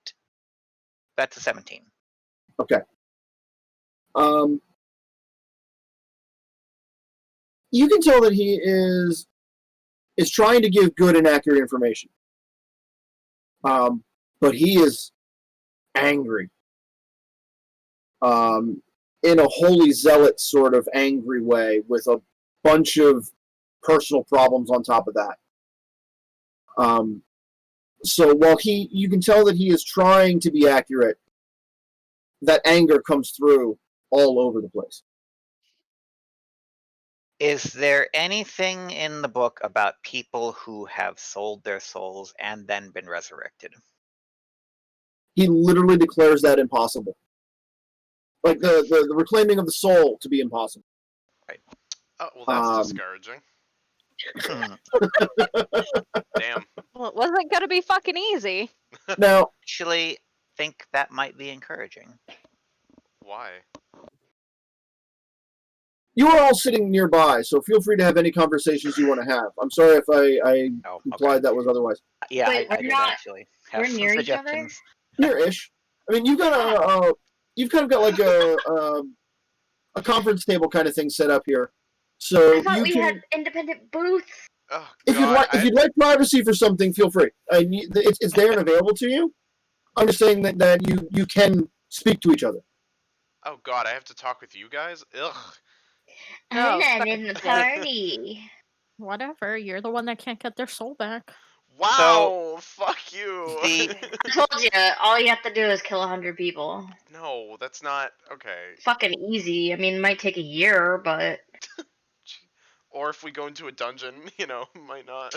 that's a 17. Okay. You can tell that he is trying to give good and accurate information. But he is angry. In a holy zealot sort of angry way, with a bunch of personal problems on top of that. So while you can tell that he is trying to be accurate, that anger comes through all over the place. Is there anything in the book about people who have sold their souls and then been resurrected? He literally declares that impossible. Like the reclaiming of the soul to be impossible. Right. Oh, well, that's discouraging. Damn. Well, it wasn't gonna be fucking easy. Now, Actually, think that might be encouraging. Why? you are all sitting nearby, so feel free to have any conversations you want to have. I'm sorry if I implied that was otherwise. Yeah, Wait, I we're did not- actually have we're some near each other? suggestions. Near-ish. I mean, you've kind of got like a conference table kind of thing set up here. So I thought you we can, had independent booths. Oh, if you'd like privacy for something, feel free. It's there and available to you. I'm just saying that you can speak to each other. Oh God, I have to talk with you guys? Ugh. Oh, I'm fuck. in the party. Whatever. You're the one that can't get their soul back. Wow, fuck you. The- I told you, all you have to do is kill 100 people. No, that's not okay. Fucking easy. I mean, it might take a year, but Or if we go into a dungeon, might not.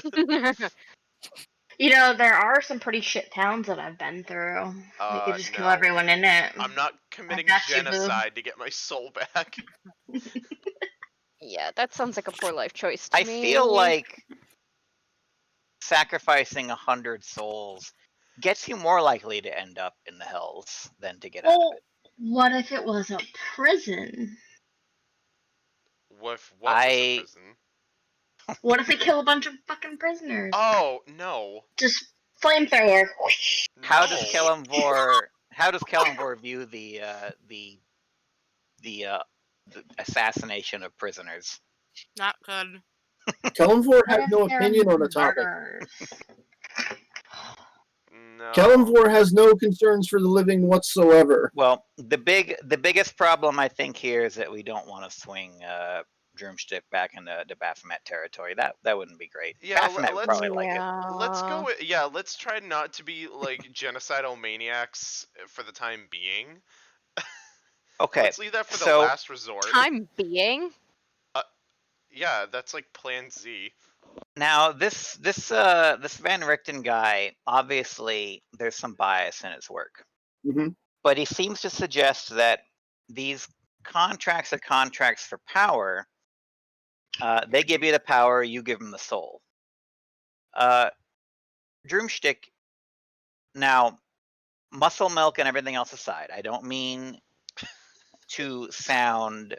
you know, there are some pretty shit towns that I've been through. You could just kill No. everyone in it. I'm not committing got you, boo. genocide to get my soul back. Yeah, that sounds like a poor life choice to I me. feel like sacrificing 100 souls gets you more likely to end up in the hells than to get out of Well, it. what if it was a prison? What was a prison? What if we kill a bunch of fucking prisoners? Oh, no. Just flamethrower. How No. does Kellamvor view the assassination of prisoners? Not good. Kellamvor What has if no they're opinion on the topic. murderers? No. Kellamvor has no concerns for the living whatsoever. Well, the biggest problem I think here is that we don't want to swing Drumstick back into Baphomet territory. That wouldn't be great. Yeah, Baphomet would probably like it. Let's go with, let's try not to be like genocidal maniacs for the time being. Okay. Let's leave that for the so last resort. Time being. Yeah, that's like Plan Z. Now, this Van Richten guy, obviously, there's some bias in his work, Mhm. but he seems to suggest that these contracts are contracts for power. They give you the power, you give them the soul. Drumstick. Now, muscle milk and everything else aside, I don't mean to sound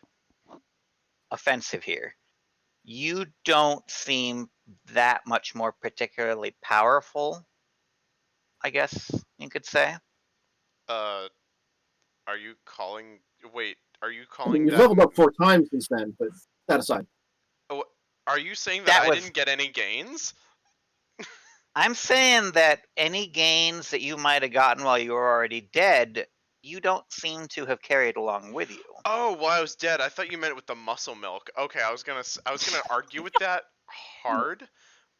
offensive here. You don't seem that much more particularly powerful, I guess you could say. Are you calling? Wait, are you I mean, calling you've that? leveled up 4 times since then, but that aside. Oh, are you saying that That I was. didn't get any gains? I'm saying that any gains that you might have gotten while you were already dead, you don't seem to have carried along with you. Oh, while I was dead, I thought you meant with the muscle milk. Okay, I was gonna argue with that hard,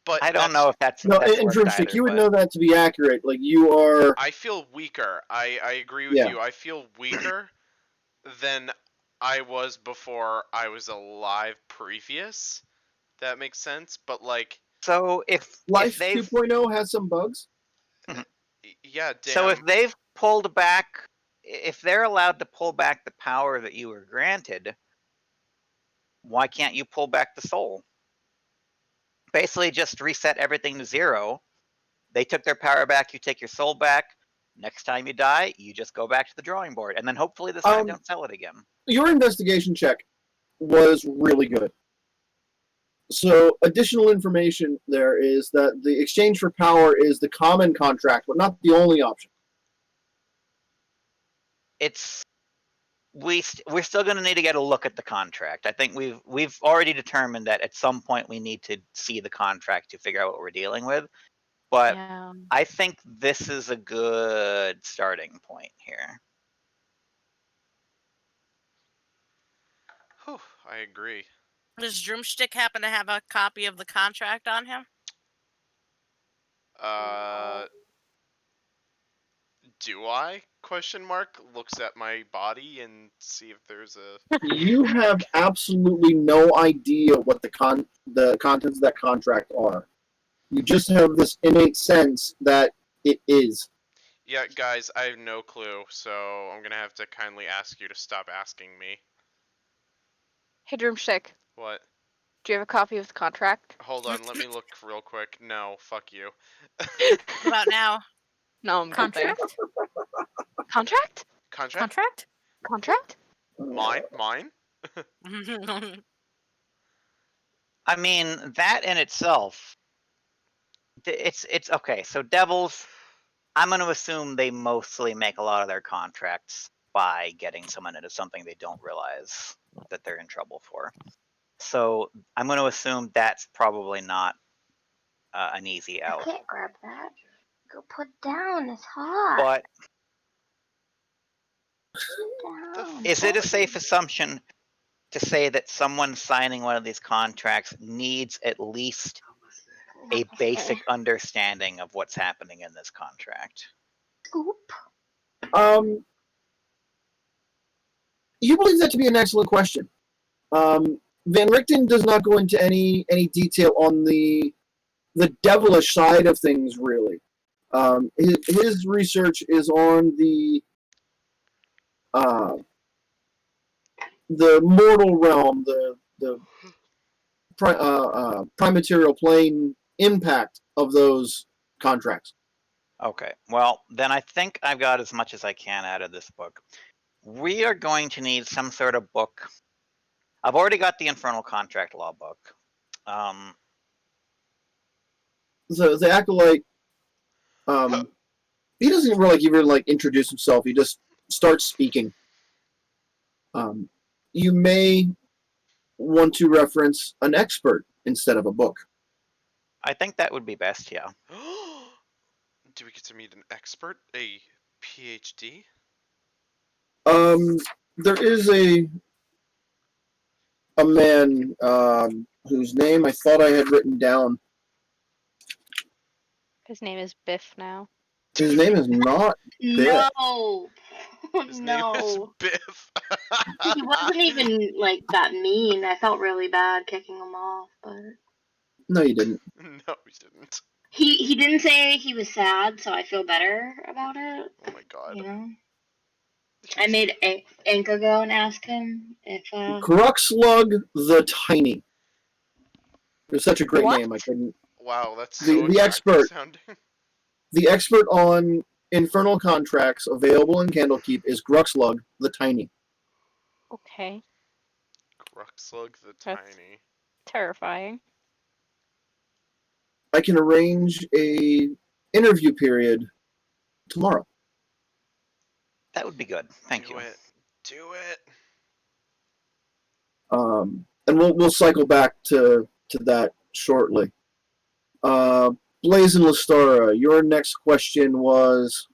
but I don't that's know if that's No, and worked Drumstick, either, you would but know that to be accurate. Like, you are. I feel weaker. I agree with Yeah. you. I feel weaker than I was before I was alive previous. That makes sense, but like, so if Life they've 2.0 has some bugs. yeah, so if damn. they've pulled back, if they're allowed to pull back the power that you were granted, why can't you pull back the soul? Basically, just reset everything to 0. They took their power back, you take your soul back. Next time you die, you just go back to the drawing board, and then hopefully this time don't sell it again. Your investigation check was really good. So, additional information there is that the exchange for power is the common contract, but not the only option. It's we're still going to need to get a look at the contract. I think we've already determined that at some point we need to see the contract to figure out what we're dealing with. But Yeah. I think this is a good starting point here. Whew, I agree. Does Drumstick happen to have a copy of the contract on him? Do I? Question mark looks at my body and see if there's a. You have absolutely no idea what the contents of that contract are. You just have this innate sense that it is. Yeah, guys, I have no clue, so I'm gonna have to kindly ask you to stop asking me. Hey, Drumstick, What? do you have a copy of the contract? Hold on, let me look real quick. No, fuck you. What about now? No, I'm good, thanks. Contract? Contract? Contract? Contract? Contract? Mine? Mine? I mean, that in itself, it's okay. So devils, I'm going to assume they mostly make a lot of their contracts by getting someone into something they don't realize that they're in trouble for. So I'm going to assume that's probably not an easy I out. can't grab that. Go put down. It's hot. But Put down. is it a safe assumption to say that someone signing one of these contracts needs at least a basic understanding of what's happening in this contract? Scoop. You believe that to be an excellent question. Van Richten does not go into any detail on the devilish side of things, really. His research is on the mortal realm, the prime material plane impact of those contracts. Okay, well, then I think I've got as much as I can out of this book. We are going to need some sort of book. I've already got the Infernal Contract Law book. So the acolyte, he doesn't really even introduce himself. He just starts speaking. You may want to reference an expert instead of a book. I think that would be best, yeah. Do we get to meet an expert? A PhD? There is a man whose name I thought I had written down. His name is Biff now. His name is not Biff. No. His name is No. Biff. He wasn't even like that mean. I felt really bad kicking him off, but No, you didn't. No, he didn't. he didn't say he was sad, so I feel better about it. Oh my god. You know, I made Anka go and ask him if Gruxlug the Tiny. It was such a great What? name. I couldn't. Wow, that's The- so the attractive expert. sounding. The expert on infernal contracts available in Candlekeep is Gruxlug the Tiny. Okay. Gruxlug the That's- Tiny. Terrifying. I can arrange a interview period tomorrow. That would be good. Thank Do you. it. Do it. And we'll cycle back to that shortly. Blaze and Lestara, your next question was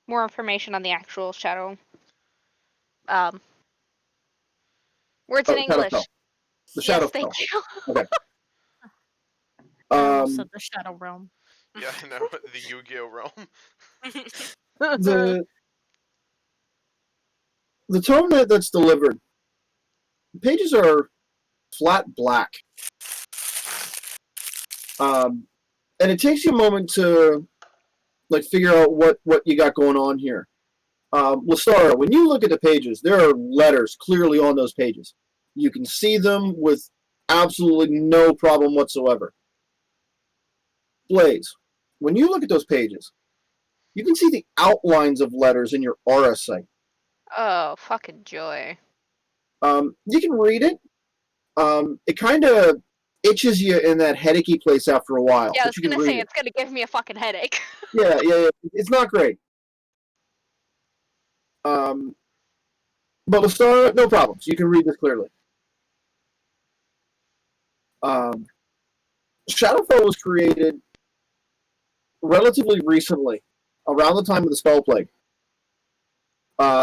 More information on the actual shadow. Words in English. Shadowfell. The Shadowfell. Yes, thank you. I almost said the Shadow Realm. Yeah, I know. The Yu-Gi-Oh realm. the tome that's delivered. The pages are flat black. And it takes you a moment to like figure out what you got going on here. Lestara, when you look at the pages, there are letters clearly on those pages. You can see them with absolutely no problem whatsoever. Blaze, when you look at those pages, you can see the outlines of letters in your aura sight. Oh, fucking joy. You can read it. It kind of itches you in that headachy place after a while. Yeah, I but was you can gonna read say it. it's gonna give me a fucking headache. Yeah. It's not great. But Lestara, no problems. You can read this clearly. Shadowfell was created relatively recently, around the time of the Spell Plague.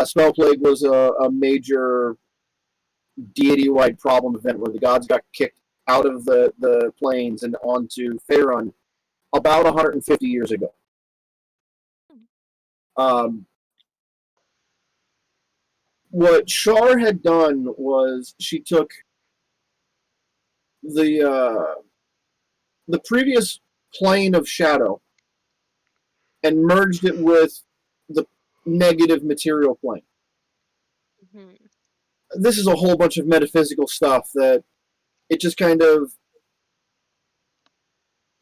Spell Plague was a major deity-wide problem event where the gods got kicked out of the plains and onto Faerun about 150 years ago. What Shar had done was she took the previous plane of shadow and merged it with the negative material plane. Mhm. This is a whole bunch of metaphysical stuff that it just kind of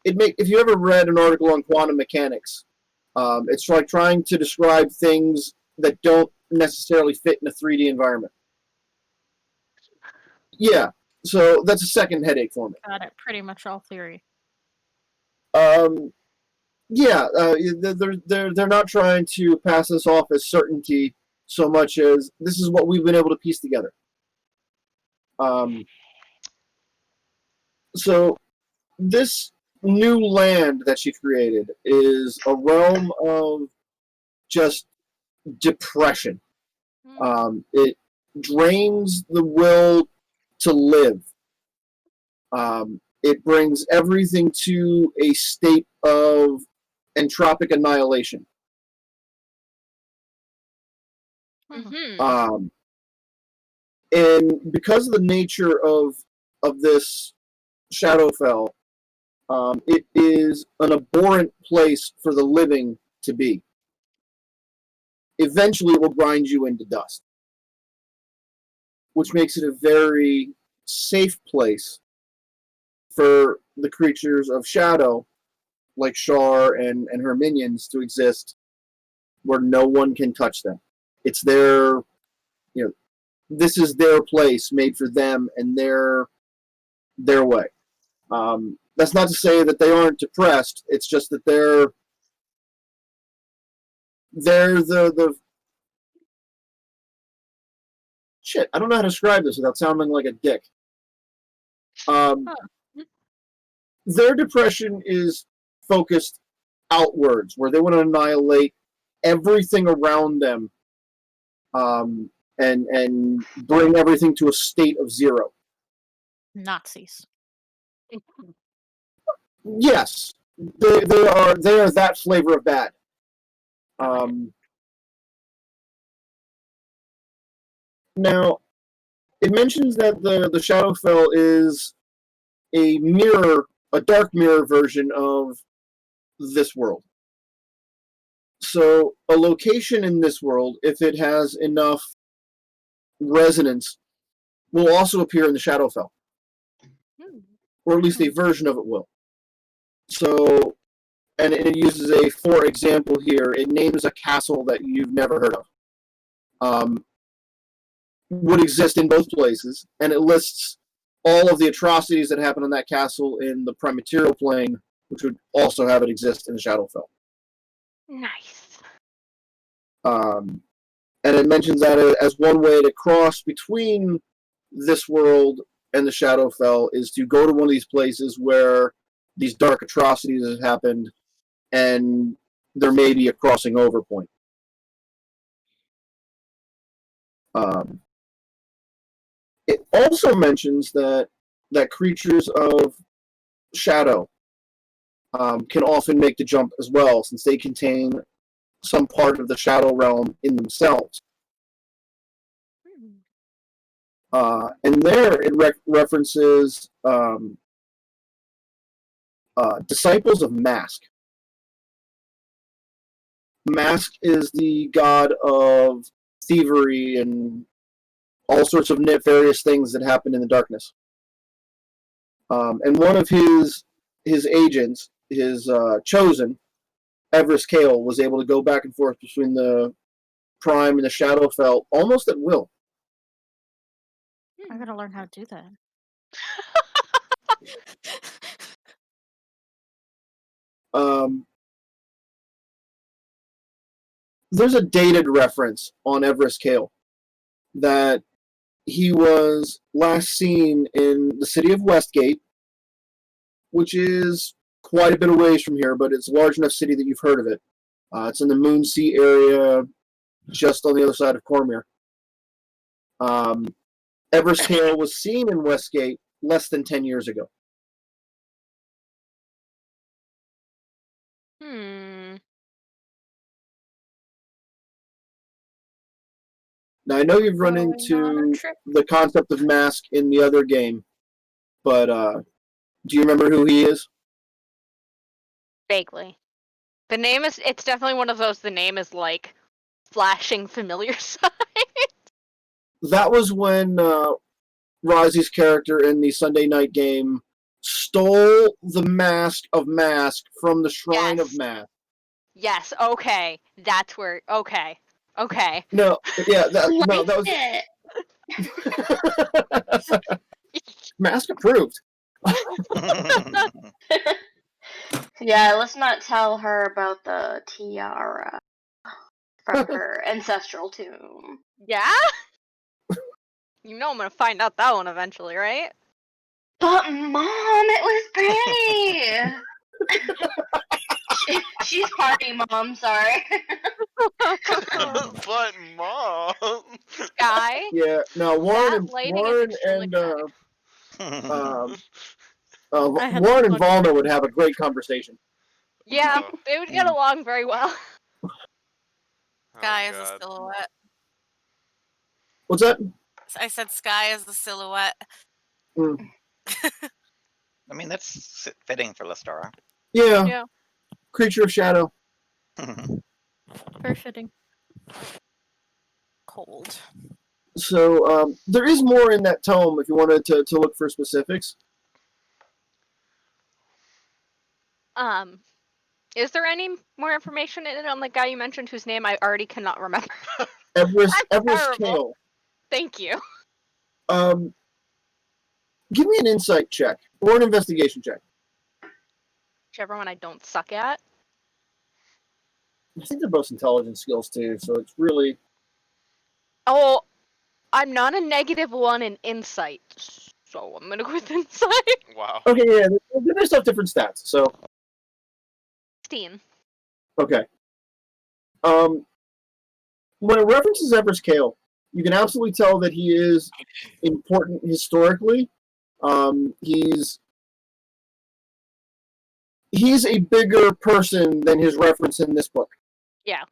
if you ever read an article on quantum mechanics, it's like trying to describe things that don't necessarily fit in a 3D environment. Yeah, so that's a second headache for me. Got it. Pretty much all theory. Yeah, they're not trying to pass this off as certainty so much as this is what we've been able to piece together. So this new land that she created is a realm of just depression. It drains the will to live. It brings everything to a state of entropic annihilation. Mm-hmm. And because of the nature of this Shadowfell, it is an abhorrent place for the living to be. Eventually, it will grind you into dust, which makes it a very safe place for the creatures of shadow, like Shar and her minions, to exist, where no one can touch them. It's their, this is their place, made for them and their way. That's not to say that they aren't depressed. It's just that they're the shit. I don't know how to describe this without sounding like a dick. Their depression is focused outwards, where they want to annihilate everything around them, and bring everything to a state of zero. Nazis. Yes, they are that flavor of bad. Now, it mentions that the Shadowfell is a dark mirror version of this world. So, a location in this world, if it has enough resonance, will also appear in the Shadowfell. Or at least a version of it will. So, and it uses a for example here. It names a castle that you've never heard of. Would exist in both places, and it lists all of the atrocities that happen on that castle in the Prime Material plane, which would also have it exist in the Shadowfell. Nice. And it mentions that as one way to cross between this world and the Shadowfell is to go to one of these places where these dark atrocities have happened, and there may be a crossing over point. It also mentions that creatures of shadow can often make the jump as well, since they contain some part of the shadow realm in themselves. And there it references disciples of Mask. Mask is the god of thievery and all sorts of nefarious things that happen in the darkness. And one of his agents, his chosen, Everest Kale, was able to go back and forth between the Prime and the Shadowfell almost at will. I gotta learn how to do that. There's a dated reference on Everest Kale that he was last seen in the city of Westgate, which is quite a bit away from here, but it's a large enough city that you've heard of it. It's in the Moonsea area, just on the other side of Cormyr. Everest Kale was seen in Westgate less than 10 years ago. Now, I know you've run into the concept of Mask in the other game, but do you remember who he is? Vaguely. The name is, it's definitely one of those, the name is like flashing familiar sign. That was when Razi's character in the Sunday night game stole the Mask of Mask from the Shrine of Mask. Yes, okay. That's where, okay. No, yeah, that was... Mask approved. Yeah, let's not tell her about the tiara from her ancestral tomb. Yeah? You know I'm gonna find out that one eventually, right? But Mom, it was pretty! She's party mom, sorry. But Mom. Sky? Yeah, now Warren and Warren and Volna would have a great conversation. Yeah, they would get along very well. Sky is a silhouette. What's that? I said sky is the silhouette. I mean, that's fitting for Lestara. Yeah. Creature of shadow. Very fitting. Cold. So there is more in that tome if you wanted to look for specifics. Is there any more information in it on the guy you mentioned whose name I already cannot remember? Everest Kale. Thank you. Give me an insight check or an investigation check. Whichever one I don't suck at. I think they're both intelligence skills too, so it's really... Oh, I'm not a -1 in insight, so I'm gonna go with insight. Wow. Okay, yeah, they just have different stats, so... 16. Okay. When it references Everest Kale, you can absolutely tell that he is important historically. He's he's a bigger person than his reference in this book. Yeah.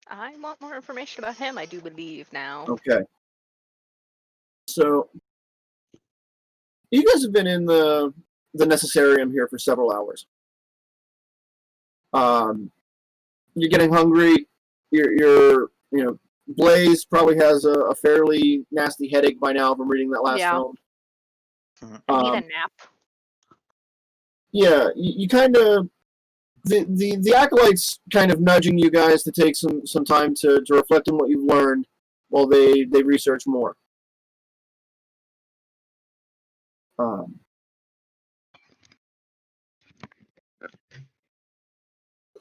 I want more information about him, I do believe now. Okay. So, you guys have been in the necessarium here for several hours. You're getting hungry. You're Blaze probably has a fairly nasty headache by now from reading that last Yeah. film. I need a nap. Yeah, you kind of the acolytes kind of nudging you guys to take some time to reflect on what you've learned while they research more.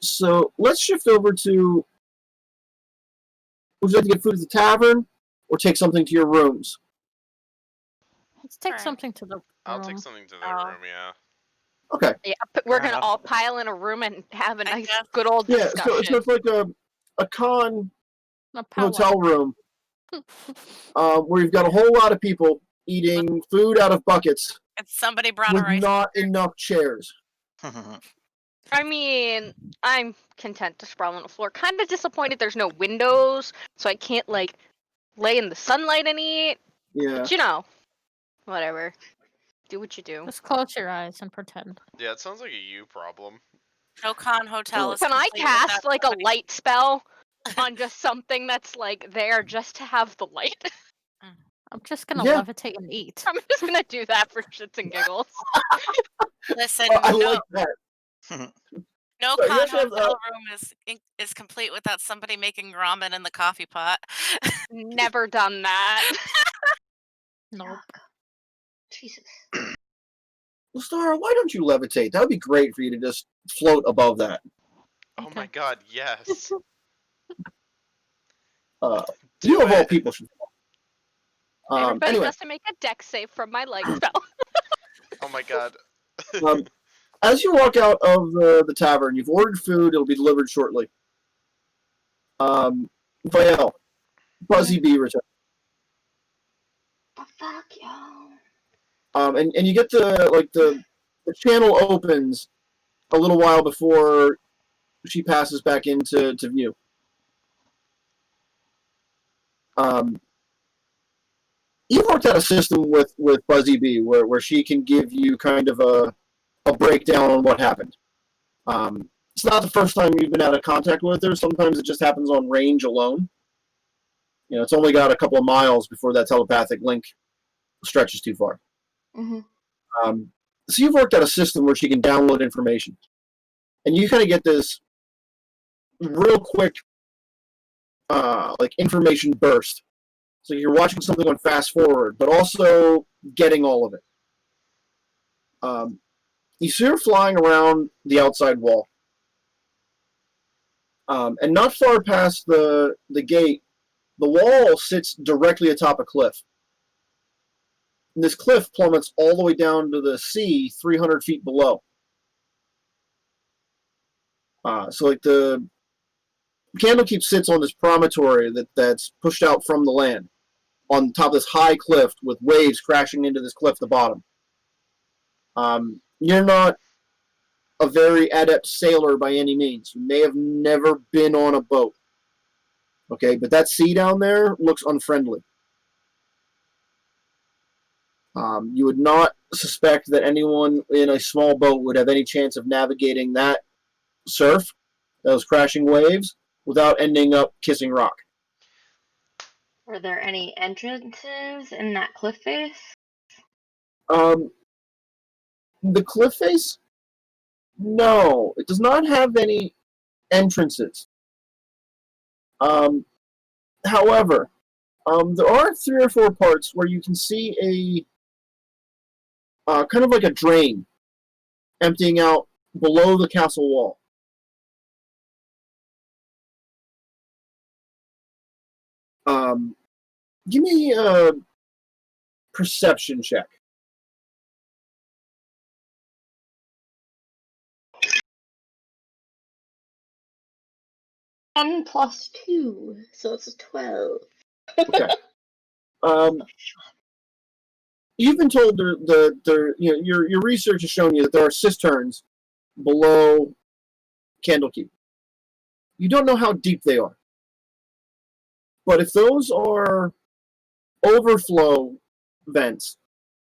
So let's shift over to, would you like to get food at the tavern or take something to your rooms? Let's take Alright. something to the room. I'll take something to the Oh. room, yeah. Okay. Yeah, we're Fair gonna enough. all pile in a room and have a I nice, guess. good old Yeah, discussion. so it's like a con A powwow. hotel room where you've got a whole lot of people eating food out of buckets If somebody brought a with rice not enough chairs. I mean, I'm content to sprawl on the floor. Kind of disappointed there's no windows, so I can't, like, lay in the sunlight and eat. Yeah. But, you know, whatever. Do what you do. Just close your eyes and pretend. Yeah, it sounds like a you problem. No con hotel is Can I complete without cast, like, a somebody- light spell on just something that's, like, there just to have the light? I'm just gonna Yeah. levitate and eat. I'm just gonna do that for shits and giggles. Listen, I no, like that. no So you con actually have, hotel room is complete without somebody making ramen in the coffee pot. Never done that. Nope. Yuck. Jesus. Well, Star, why don't you levitate? That would be great for you to just float above that. Oh my Okay. god, yes. You Do of all it. people should. Everybody Anyway, has to make a deck save from my light spell. Oh my god. as you walk out of the tavern, you've ordered food. It'll be delivered shortly. Vael, Buzzy Bee returns. The fuck, yo. And you get the channel opens a little while before she passes back into view. You've worked out a system with Buzzy Bee where she can give you kind of a breakdown on what happened. It's not the first time you've been out of contact with her. Sometimes it just happens on range alone. It's only got a couple of miles before that telepathic link stretches too far. Mm-hmm. So you've worked out a system where she can download information. And you kind of get this real quick information burst. So you're watching something on fast forward, but also getting all of it. You see her flying around the outside wall. And not far past the gate, the wall sits directly atop a cliff. And this cliff plummets all the way down to the sea 300 feet below. So the Candlekeep sits on this promontory that's pushed out from the land on top of this high cliff with waves crashing into this cliff at the bottom. You're not a very adept sailor by any means. You may have never been on a boat. Okay, but that sea down there looks unfriendly. You would not suspect that anyone in a small boat would have any chance of navigating that surf, those crashing waves, without ending up kissing rock. Are there any entrances in that cliff face? The cliff face? No, it does not have any entrances. However, there are 3 or 4 parts where you can see a kind of like a drain emptying out below the castle wall. Give me a perception check. N plus 2, so it's a 12. Okay. You've been told your research has shown you that there are cisterns below Candlekeep. You don't know how deep they are. But if those are overflow vents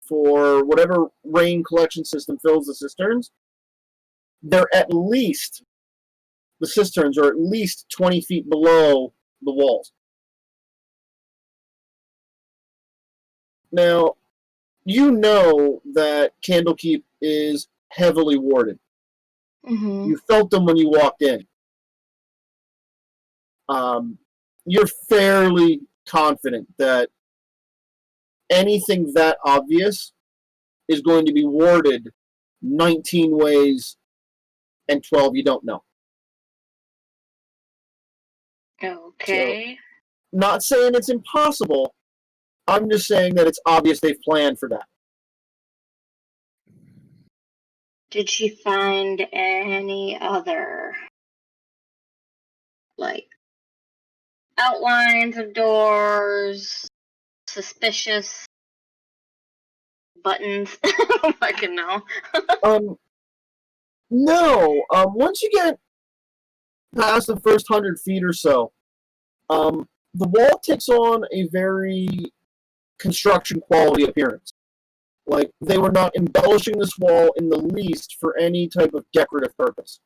for whatever rain collection system fills the cisterns, the cisterns are at least 20 feet below the walls. Now, you know that Candlekeep is heavily warded. Mm-hmm. You felt them when you walked in. You're fairly confident that anything that obvious is going to be warded 19 ways and 12 you don't know. Okay. So, not saying it's impossible. I'm just saying that it's obvious they've planned for that. Did she find any other, like, outlines of doors, suspicious buttons? I don't fucking know. No. Once you get past the first 100 feet or so, the wall takes on a very construction quality appearance. Like, they were not embellishing this wall in the least for any type of decorative purpose.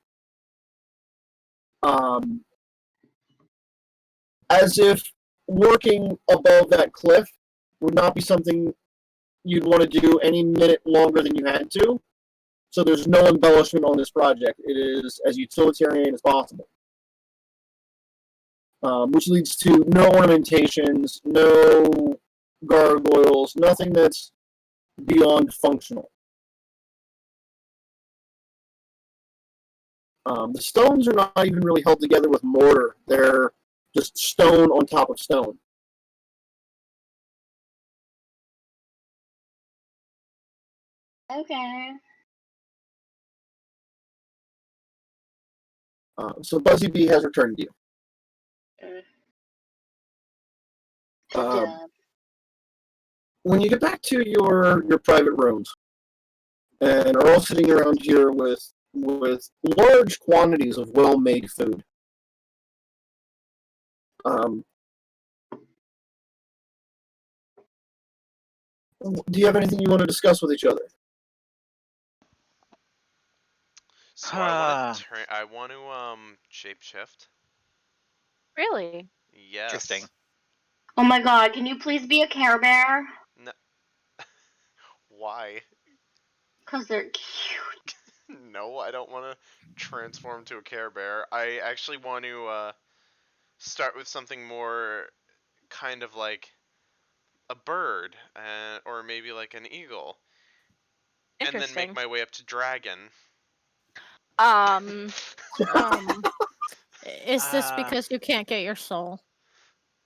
As if working above that cliff would not be something you'd want to do any minute longer than you had to. So there's no embellishment on this project. It is as utilitarian as possible. Which leads to no ornamentations, no gargoyles, nothing that's beyond functional. The stones are not even really held together with mortar. They're just stone on top of stone. Okay. So Buzzy Bee has returned to you. Stop. When you get back to your private rooms and are all sitting around here with large quantities of well-made food, do you have anything you want to discuss with each other? So I want to shapeshift. Really? Yes. Interesting. Oh my god, can you please be a Care Bear? No. Why? Because they're cute. No, I don't want to transform to a Care Bear. I actually want to start with something more kind of like a bird, or maybe like an eagle, and then make Interesting. my way up to dragon. Is this because you can't get your soul?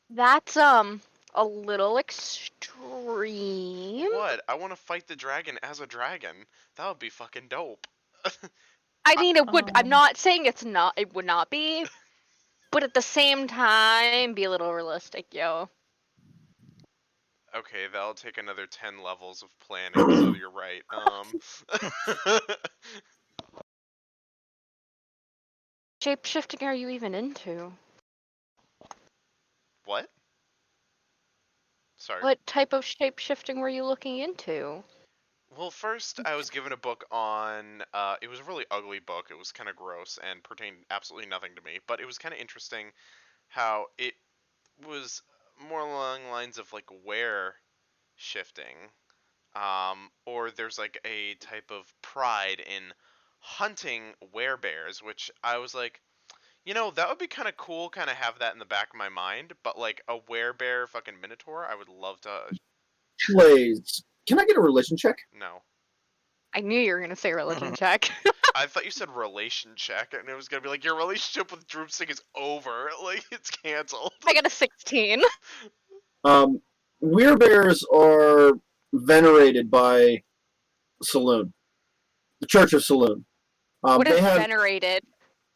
That's a little extreme. What? I want to fight the dragon as a dragon. That would be fucking dope. I mean, it would. I'm Um, not saying it's not. It would not be, but at the same time, be a little realistic, yo. Okay, that'll take another 10 levels of planning, so you're right. Shapeshifting are you even into? What? Sorry. What type of shapeshifting were you looking into? Well, first I was given a book on, it was a really ugly book. It was kind of gross and pertained absolutely nothing to me, but it was kind of interesting how it was more along the lines of like where shifting. Or there's like a type of pride in hunting werebears, which I was like, you know, that would be kind of cool, kind of have that in the back of my mind, but like a werebear fucking minotaur, I would love to. Plays. Can I get a religion check? No. I knew you were gonna say religion check. I thought you said relation check, and it was gonna be like, your relationship with Droopstick is over. Like, it's canceled. I got a 16. Werebears are venerated by Saloon, the Church of Saloon. What is they have venerated?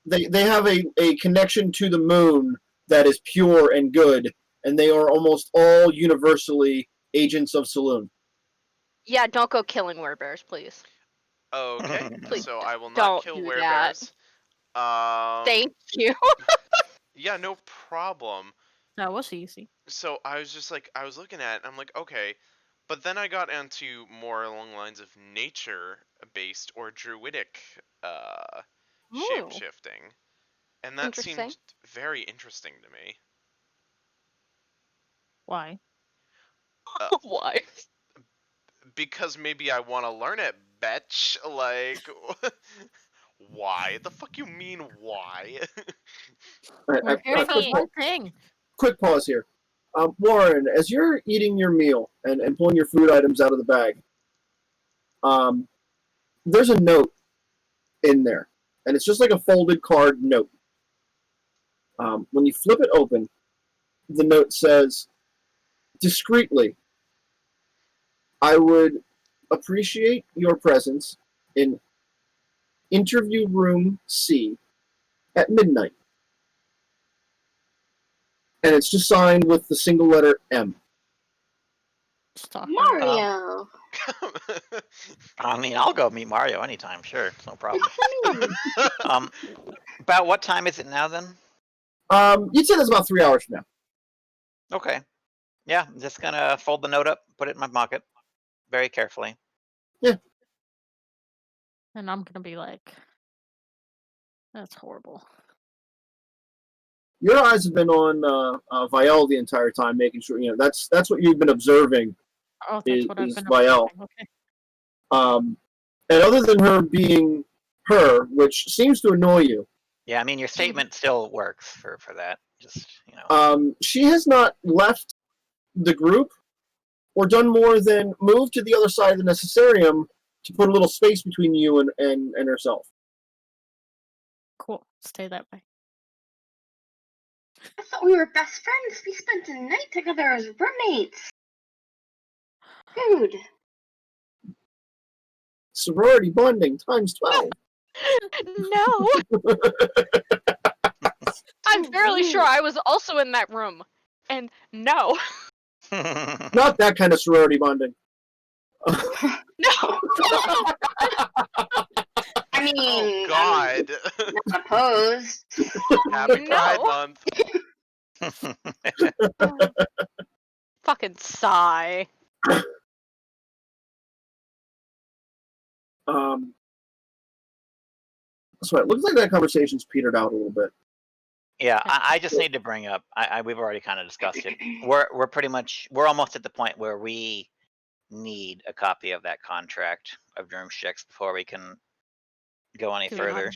they have a connection to the moon that is pure and good, and they are almost all universally agents of Saloon. Yeah, don't go killing werebears, please. Okay, Please so I will not don't kill do that. werebears. Thank you. Yeah, no problem. That was easy. So I was just like, I was looking at it, and I'm like, okay. But then I got into more along the lines of nature-based or druidic Ooh, shape-shifting. And that interesting. seemed very interesting to me. Why? Why? Because maybe I want to learn it, betch. Like, why? The fuck you mean, why? We're here for quick, one thing. quick pause here. Warren, as you're eating your meal and pulling your food items out of the bag, there's a note in there, and it's just like a folded card note. When you flip it open, the note says, discreetly, I would appreciate your presence in interview room C at midnight. And it's just signed with the single letter M. Stalker. Mario. I mean, I'll go meet Mario anytime. Sure, it's no problem. Come About what time is it now then? You'd say that's about 3 hours from now. Okay. Yeah, I'm just gonna fold the note up, put it in my pocket, very carefully. And I'm gonna be like, that's horrible. Your eyes have been on Vielle the entire time, making sure that's what you've been observing. Oh, that's Is what I've been Vielle. observing. Okay. And other than her being her, which seems to annoy you, Yeah, I mean, your statement still works for that. Just, you know. she has not left the group or done more than move to the other side of the necessarium to put a little space between you and herself. Cool. Stay that way. I thought we were best friends. We spent a night together as roommates. Dude. Sorority bonding times 12. No. I'm fairly sure I was also in that room. And no. Not that kind of sorority bonding. No. I mean, Oh God! I'm not opposed. Happy Pride No. Month. Fucking sigh. So it looks like that conversation's petered out a little bit. Yeah, I just need to bring up. We've already kind of discussed it. We're almost at the point where we need a copy of that contract of Drumsticks before we can go any To be further.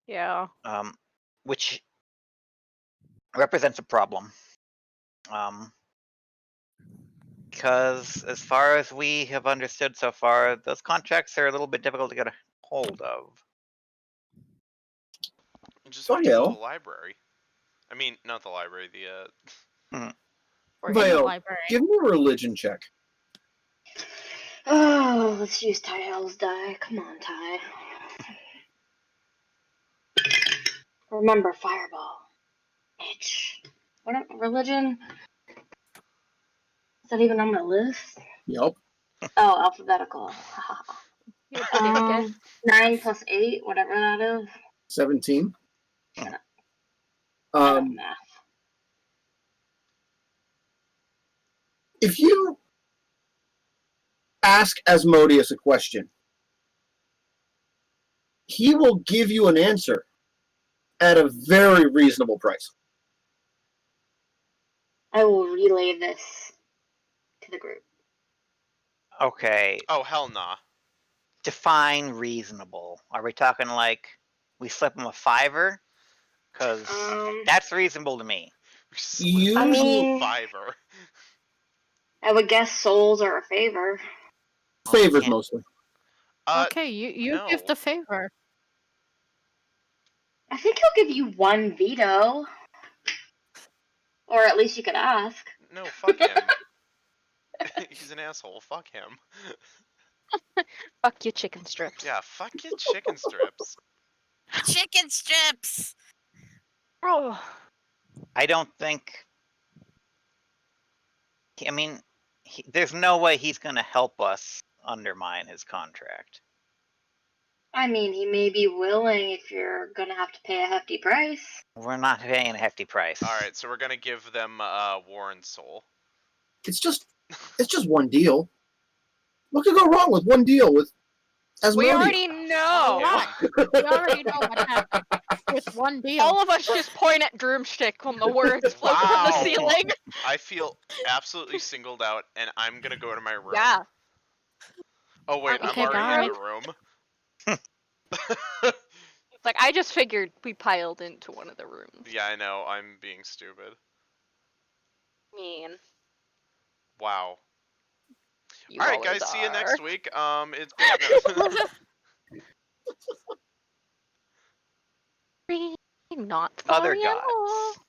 Yeah. Which represents a problem. Because as far as we have understood so far, those contracts are a little bit difficult to get a hold of. You just have to go to Vielle. the library. I mean, not the library. We're in the Vielle, library. give me a religion check. Oh, let's use Ty Hell's die. Come on, Ty. Remember, fireball. Bitch. What religion? Is that even on my list? Yep. Oh, alphabetical. You dickhead. 9 plus 8, whatever that is. 17. Shut up. I don't Um, math. if you ask Asmodeus a question, he will give you an answer at a very reasonable price. I will relay this to the group. Okay, Oh hell nah. define reasonable. Are we talking like we slip him a $5? Because that's reasonable to me. Usually, I mean, Fiverr. I would guess souls are a favor. favors can't- mostly. Okay, you no. give the favor. I think he'll give you one veto. Or at least you could ask. No, fuck him. He's an asshole. Fuck him. Fuck you, chicken strips. Yeah, fuck you, chicken strips. Chicken strips. Oh. I don't think. I mean, there's no way he's going to help us undermine his contract. I mean, he may be willing if you're gonna have to pay a hefty price. We're not paying a hefty price. All right, so we're gonna give them Warren's soul. It's just one deal. What could go wrong with one deal with We Asmodeus? already A know. lot. We already know what happened with one deal. All of us just point at Droomstick when the words float from the Wow. ceiling. I feel absolutely singled out, and I'm gonna go to my room. Yeah. Oh wait, I'm Okay, already in bye. the room. Like, I just figured we piled into one of the rooms. Yeah, I know. I'm being stupid. Mean. Wow. You All right, always guys. See you are. next week. It's been. Not Other sorry at all. gods.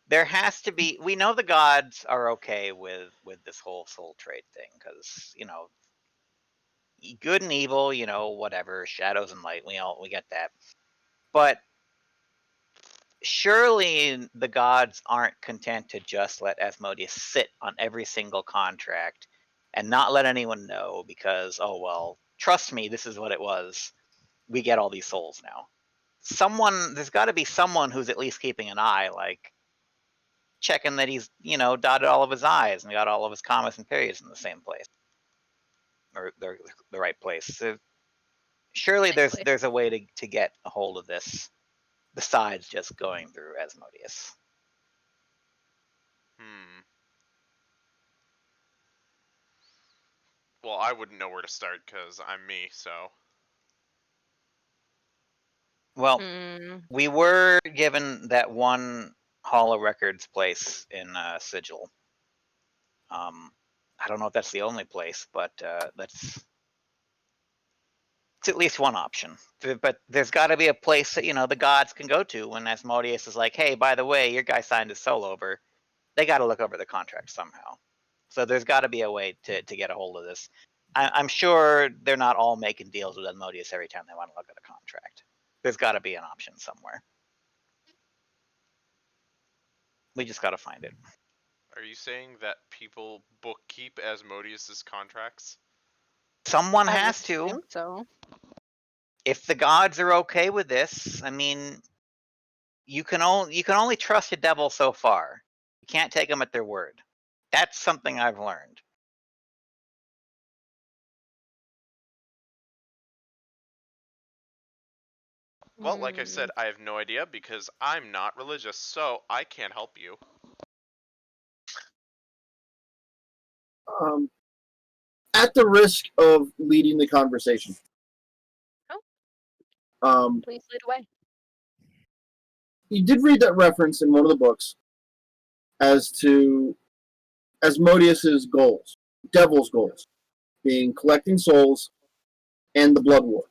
There has to be. We know the gods are okay with this whole soul trade thing because good and evil, whatever, shadows and light. We get that. But surely the gods aren't content to just let Asmodeus sit on every single contract and not let anyone know because, oh well, trust me, this is what it was. We get all these souls now. There's got to be someone who's at least keeping an eye, like checking that he's, dotted all of his I's and got all of his commas and periods in the same place or the right place. So surely there's a way to get a hold of this besides just going through Asmodeus. Well, I wouldn't know where to start because I'm me. So. Well, we were given that one Hall of Records place in Sigil. I don't know if that's the only place, but it's at least one option. But there's got to be a place that the gods can go to when Asmodeus is like, "Hey, by the way, your guy signed his soul over." They got to look over the contract somehow. So there's got to be a way to get a hold of this. I'm sure they're not all making deals with Asmodeus every time they want to look at a contract. There's got to be an option somewhere. We just got to find it. Are you saying that people bookkeep Asmodeus's contracts? Someone has to. I think so. If the gods are okay with this, I mean, you can only trust a devil so far. You can't take them at their word. That's something I've learned. Well, like I said, I have no idea because I'm not religious, so I can't help you. At the risk of leading the conversation. Please lead away. You did read that reference in one of the books as to Asmodeus's goals, devil's goals, being collecting souls and the blood war.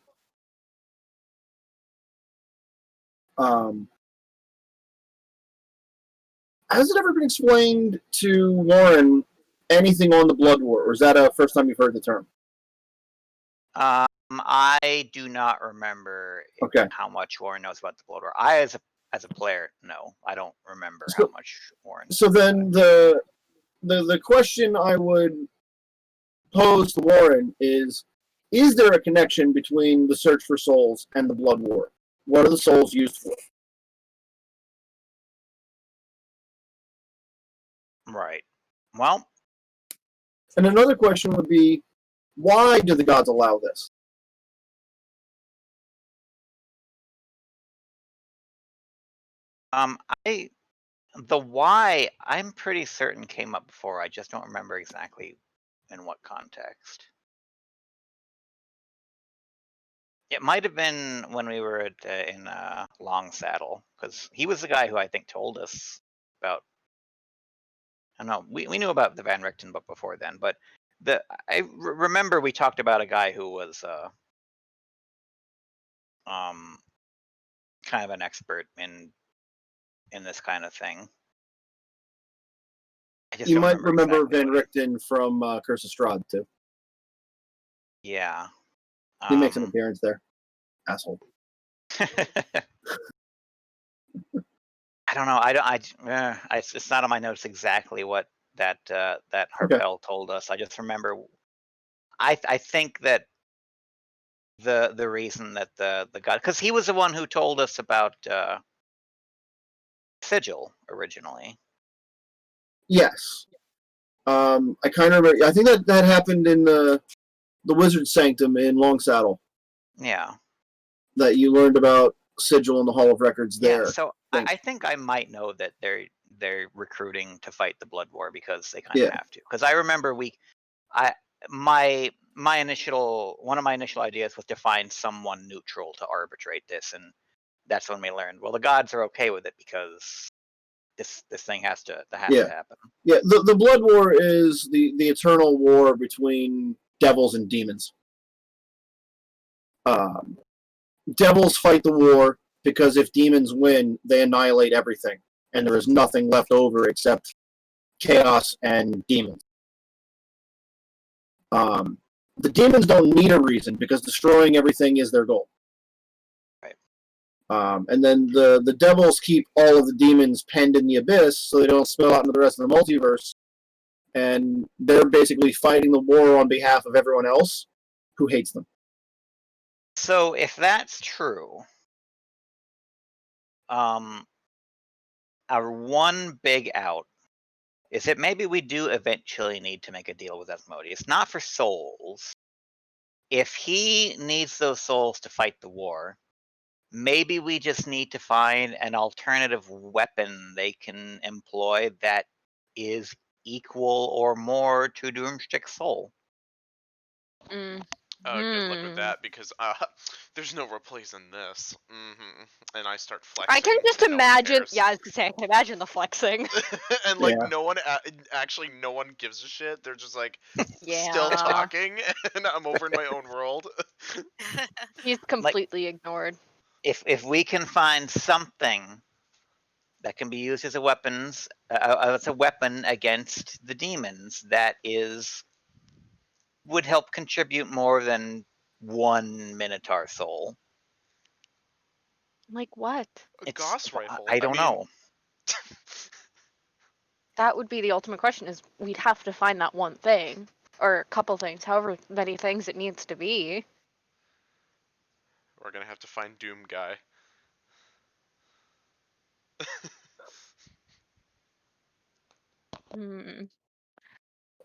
Has it ever been explained to Warren anything on the blood war, or is that a first time you've heard the term? I do not remember how much Warren knows about the blood war. I, as a player, no, I don't remember how much Warren. So then the question I would pose to Warren is there a connection between the search for souls and the blood war? What are the souls used for? Right. Well. And another question would be, why do the gods allow this? The why, I'm pretty certain came up before. I just don't remember exactly in what context. It might have been when we were in Long Saddle, because he was the guy who I think told us about. I don't know. We knew about the Van Richten book before then, but I remember we talked about a guy who was kind of an expert in this kind of thing. You might remember exactly Van Richten from Curse of Strahd too. Yeah. He makes an appearance there. Asshole. I don't know. It's not on my notes exactly what that Harpel told us. I just remember. I think that the reason that the god, because he was the one who told us about Sigil originally. Yes. I kind of remember. I think that happened in the Wizard Sanctum in Long Saddle. Yeah. That you learned about Sigil in the Hall of Records there. Yeah. So I think I might know that they're recruiting to fight the Blood War because they kind of have to. Because I remember one of my initial ideas was to find someone neutral to arbitrate this, and that's when we learned, well, the gods are okay with it because this thing has to happen. Yeah, the Blood War is the eternal war between devils and demons. Devils fight the war because if demons win, they annihilate everything, and there is nothing left over except chaos and demons. The demons don't need a reason because destroying everything is their goal. Right. And then the devils keep all of the demons penned in the abyss so they don't spill out into the rest of the multiverse. And they're basically fighting the war on behalf of everyone else who hates them. So if that's true, our one big out is that maybe we do eventually need to make a deal with Asmodeus, not for souls. If he needs those souls to fight the war, maybe we just need to find an alternative weapon they can employ that is equal or more to Doomstick's soul. Good luck with that, because there's no replacing this. And I start flexing. I can just and imagine. No one cares. Yeah, I was gonna say I can imagine the flexing. And like Yeah. no one actually, no one gives a shit. They're just like Yeah. still talking, and I'm over in my own world. He's completely ignored. If we can find something that can be used as a weapon against the demons that would help contribute more than one Minotaur soul. Like what? A Gauss rifle. I don't know. That would be the ultimate question, is we'd have to find that one thing. Or a couple things, however many things it needs to be. We're gonna have to find Doom Guy.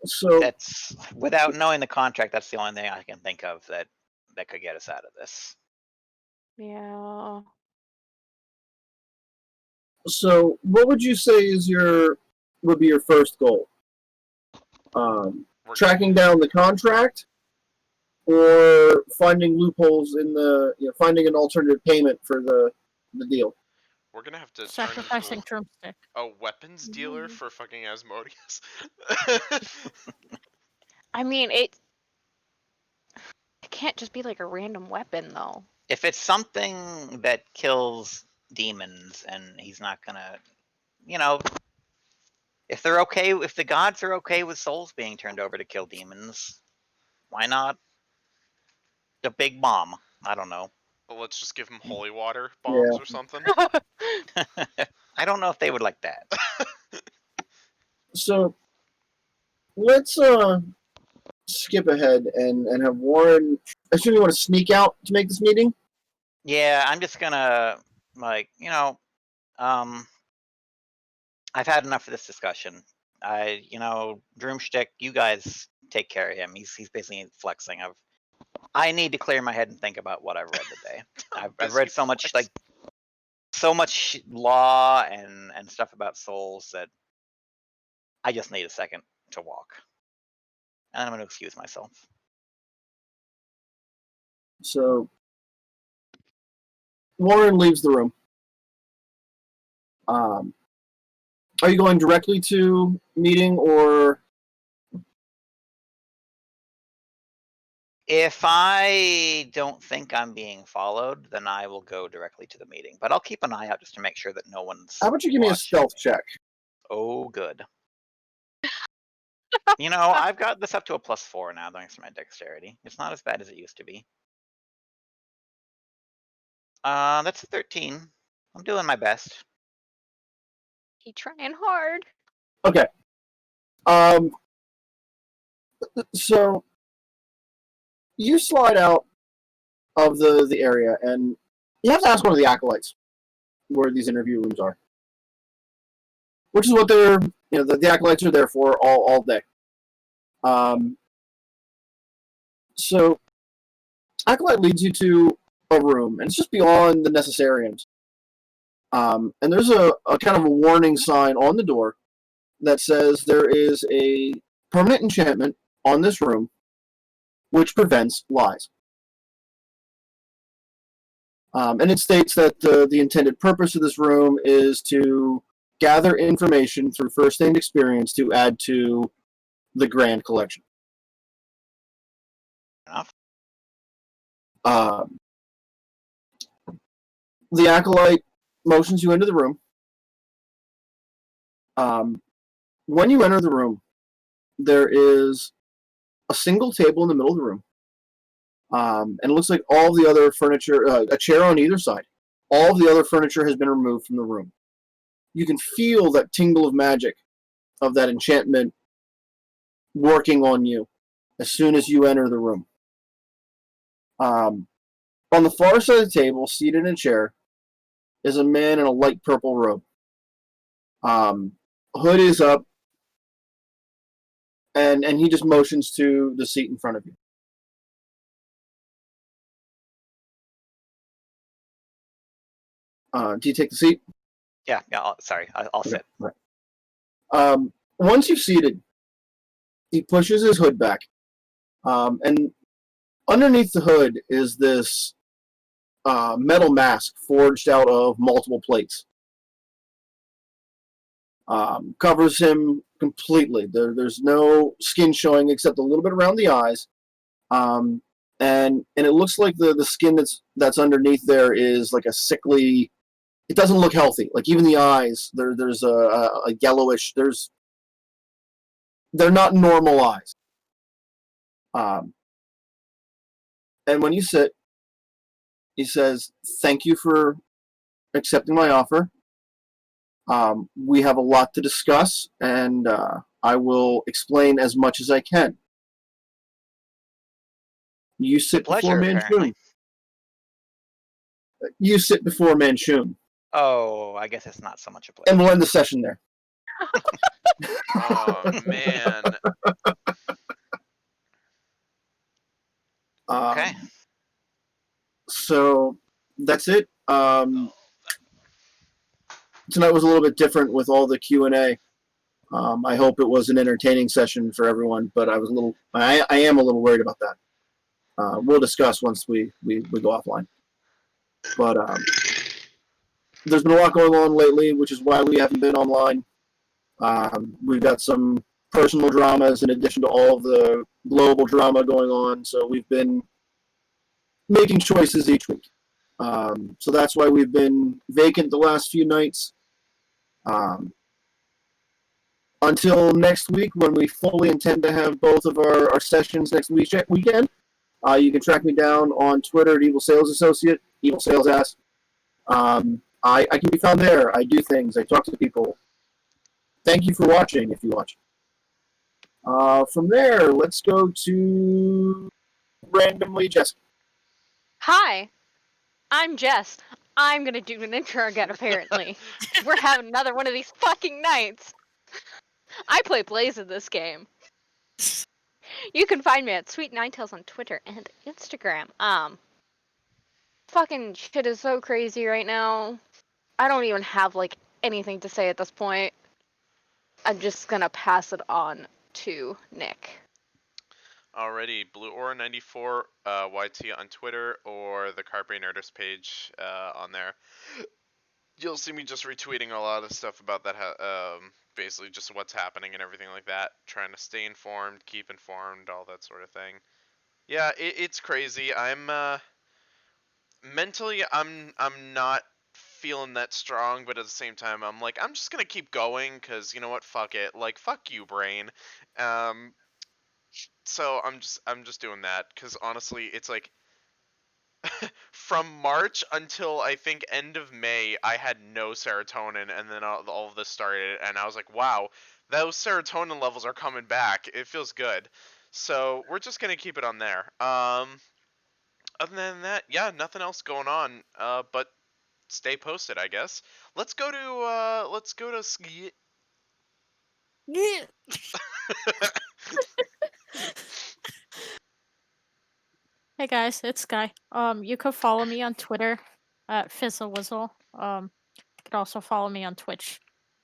So that's, without knowing the contract, that's the only thing I can think of that could get us out of this. Yeah. So what would you say would be your first goal? Tracking down the contract, or finding loopholes in finding an alternative payment for the deal? We're gonna have to Sacrificing turn Drumstick. a weapons dealer for fucking Asmodeus. I mean, it can't just be like a random weapon, though. If it's something that kills demons and he's not gonna, if the gods are okay with souls being turned over to kill demons, why not a big bomb? I don't know. Well, let's just give him holy water bombs or something. I don't know if they would like that. So let's skip ahead and have Warren. I assume you want to sneak out to make this meeting? Yeah, I'm just gonna I've had enough of this discussion. Droomstick, you guys take care of him. He's basically flexing. I need to clear my head and think about what I've read today. I've read so much law and stuff about souls that I just need a second to walk. And I'm going to excuse myself. So Warren leaves the room. Are you going directly to meeting, or? If I don't think I'm being followed, then I will go directly to the meeting. But I'll keep an eye out just to make sure that no one's How about you give me a stealth check? Oh, good. I've got this up to a +4 now, thanks to my dexterity. It's not as bad as it used to be. That's a 13. I'm doing my best. He trying hard. Okay. So you slide out of the area, and you have to ask one of the acolytes where these interview rooms are, which is what they're, the acolytes are there for all day. So acolyte leads you to a room, and it's just beyond the necessariums. And there's a kind of a warning sign on the door that says there is a permanent enchantment on this room which prevents lies. And it states that the intended purpose of this room is to gather information through first-hand experience to add to the grand collection. Enough. The acolyte motions you into the room. When you enter the room, there is a single table in the middle of the room. And it looks like all the other furniture, a chair on either side, all of the other furniture has been removed from the room. You can feel that tingle of magic of that enchantment working on you as soon as you enter the room. On the far side of the table, seated in a chair, is a man in a light purple robe. Hood is up, and he just motions to the seat in front of you. Do you take the seat? Yeah. Sorry, I'll sit. Right. Once you've seated, he pushes his hood back, and underneath the hood is this metal mask forged out of multiple plates. Covers him completely. There's no skin showing except a little bit around the eyes, and it looks like the skin that's underneath there is like a sickly. It doesn't look healthy. Like even the eyes, there's a yellowish. They're not normal eyes. And when you sit, he says, "Thank you for accepting my offer. We have a lot to discuss, and I will explain as much as I can. You sit Pleasure, before apparently. Manchun. You sit before Manchun, Oh, I guess it's not so much a and pleasure. we'll end the session there." Oh man. Okay. So that's it. Tonight was a little bit different with all the Q&A. I hope it was an entertaining session for everyone, but I am a little worried about that. We'll discuss once we go offline. But there's been a lot going on lately, which is why we haven't been online. We've got some personal dramas in addition to all of the global drama going on, so we've been making choices each week. So that's why we've been vacant the last few nights. Until next week, when we fully intend to have both of our sessions next weekend, you can track me down on Twitter at Evil Sales Associate, Evil Sales Ass. I can be found there. I do things. I talk to people. Thank you for watching, if you watch. From there, let's go to randomly Jessica. Hi, I'm Jess. I'm gonna do an intro again, apparently. We're having another one of these fucking nights. I play Blaze in this game. You can find me at Sweet Ninetales on Twitter and Instagram. Fucking shit is so crazy right now. I don't even have, like, anything to say at this point. I'm just gonna pass it on to Nick. Alrighty, Blue Aura 94 YT on Twitter or the Carpe Nerdus page on there. You'll see me just retweeting a lot of stuff about that, basically just what's happening and everything like that. Trying to stay informed, keep informed, all that sort of thing. Yeah, it's crazy. I'm mentally, I'm not feeling that strong, but at the same time, I'm like, I'm just gonna keep going, cause you know what? Fuck it. Like, fuck you, brain. So I'm just doing that, cause honestly, it's like. From March until I think end of May, I had no serotonin, and then all of this started, and I was like, wow, those serotonin levels are coming back. It feels good. So we're just gonna keep it on there. other than that, yeah, nothing else going on. But stay posted, I guess. Let's go to ski. Yeah. Hey guys, it's Sky. You could follow me on Twitter at FizzleWizzle. You could also follow me on Twitch.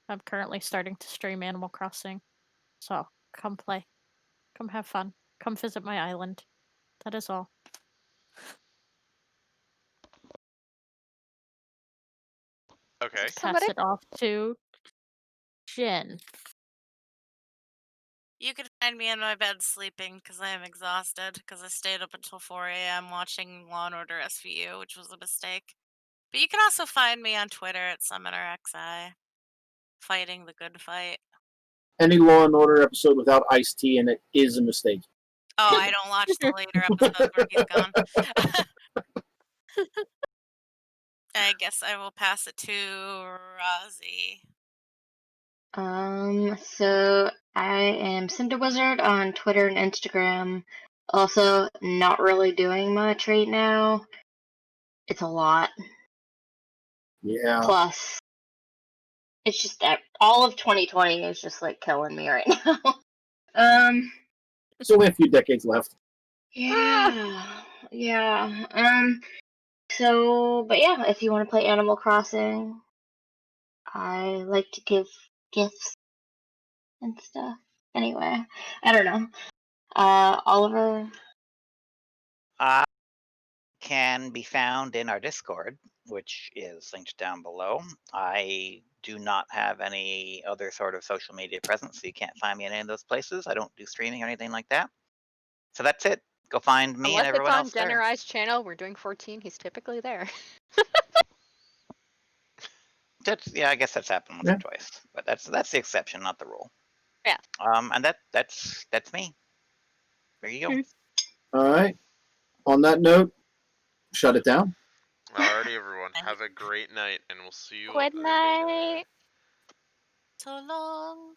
I'm currently starting to stream Animal Crossing. So come play. Come have fun. Come visit my island. That is all. Okay. Pass Somebody? it off to Jen. You can find me in my bed sleeping because I am exhausted because I stayed up until 4 a.m. watching Law and Order SVU, which was a mistake. But you can also find me on Twitter at SummonerXI, fighting the good fight. Any Law and Order episode without Ice-T in it is a mistake. Oh, I don't watch the later episodes where he's gone. I guess I will pass it to Rozzy. So I am Cinder Wizard on Twitter and Instagram. Also, not really doing much right now. It's a lot. Yeah. Plus, it's just that all of 2020 is just like killing me right now. There's only a few decades left. Yeah, yeah. But yeah, if you want to play Animal Crossing, I like to give gifts and stuff. Anyway, I don't know. Oliver. Can be found in our Discord, which is linked down below. I do not have any other sort of social media presence, so you can't find me in any of those places. I don't do streaming or anything like that. So that's it. Go find me Unless and it's everyone on else there. Generai's channel, we're doing 14. He's typically there. Yeah, I guess that's happened once Yeah. or twice, but that's the exception, not the rule. Yeah. And that's me. There you go. All right. On that note, shut it down. Alrighty, everyone. Have a great night, and we'll see you Good later. night. So long.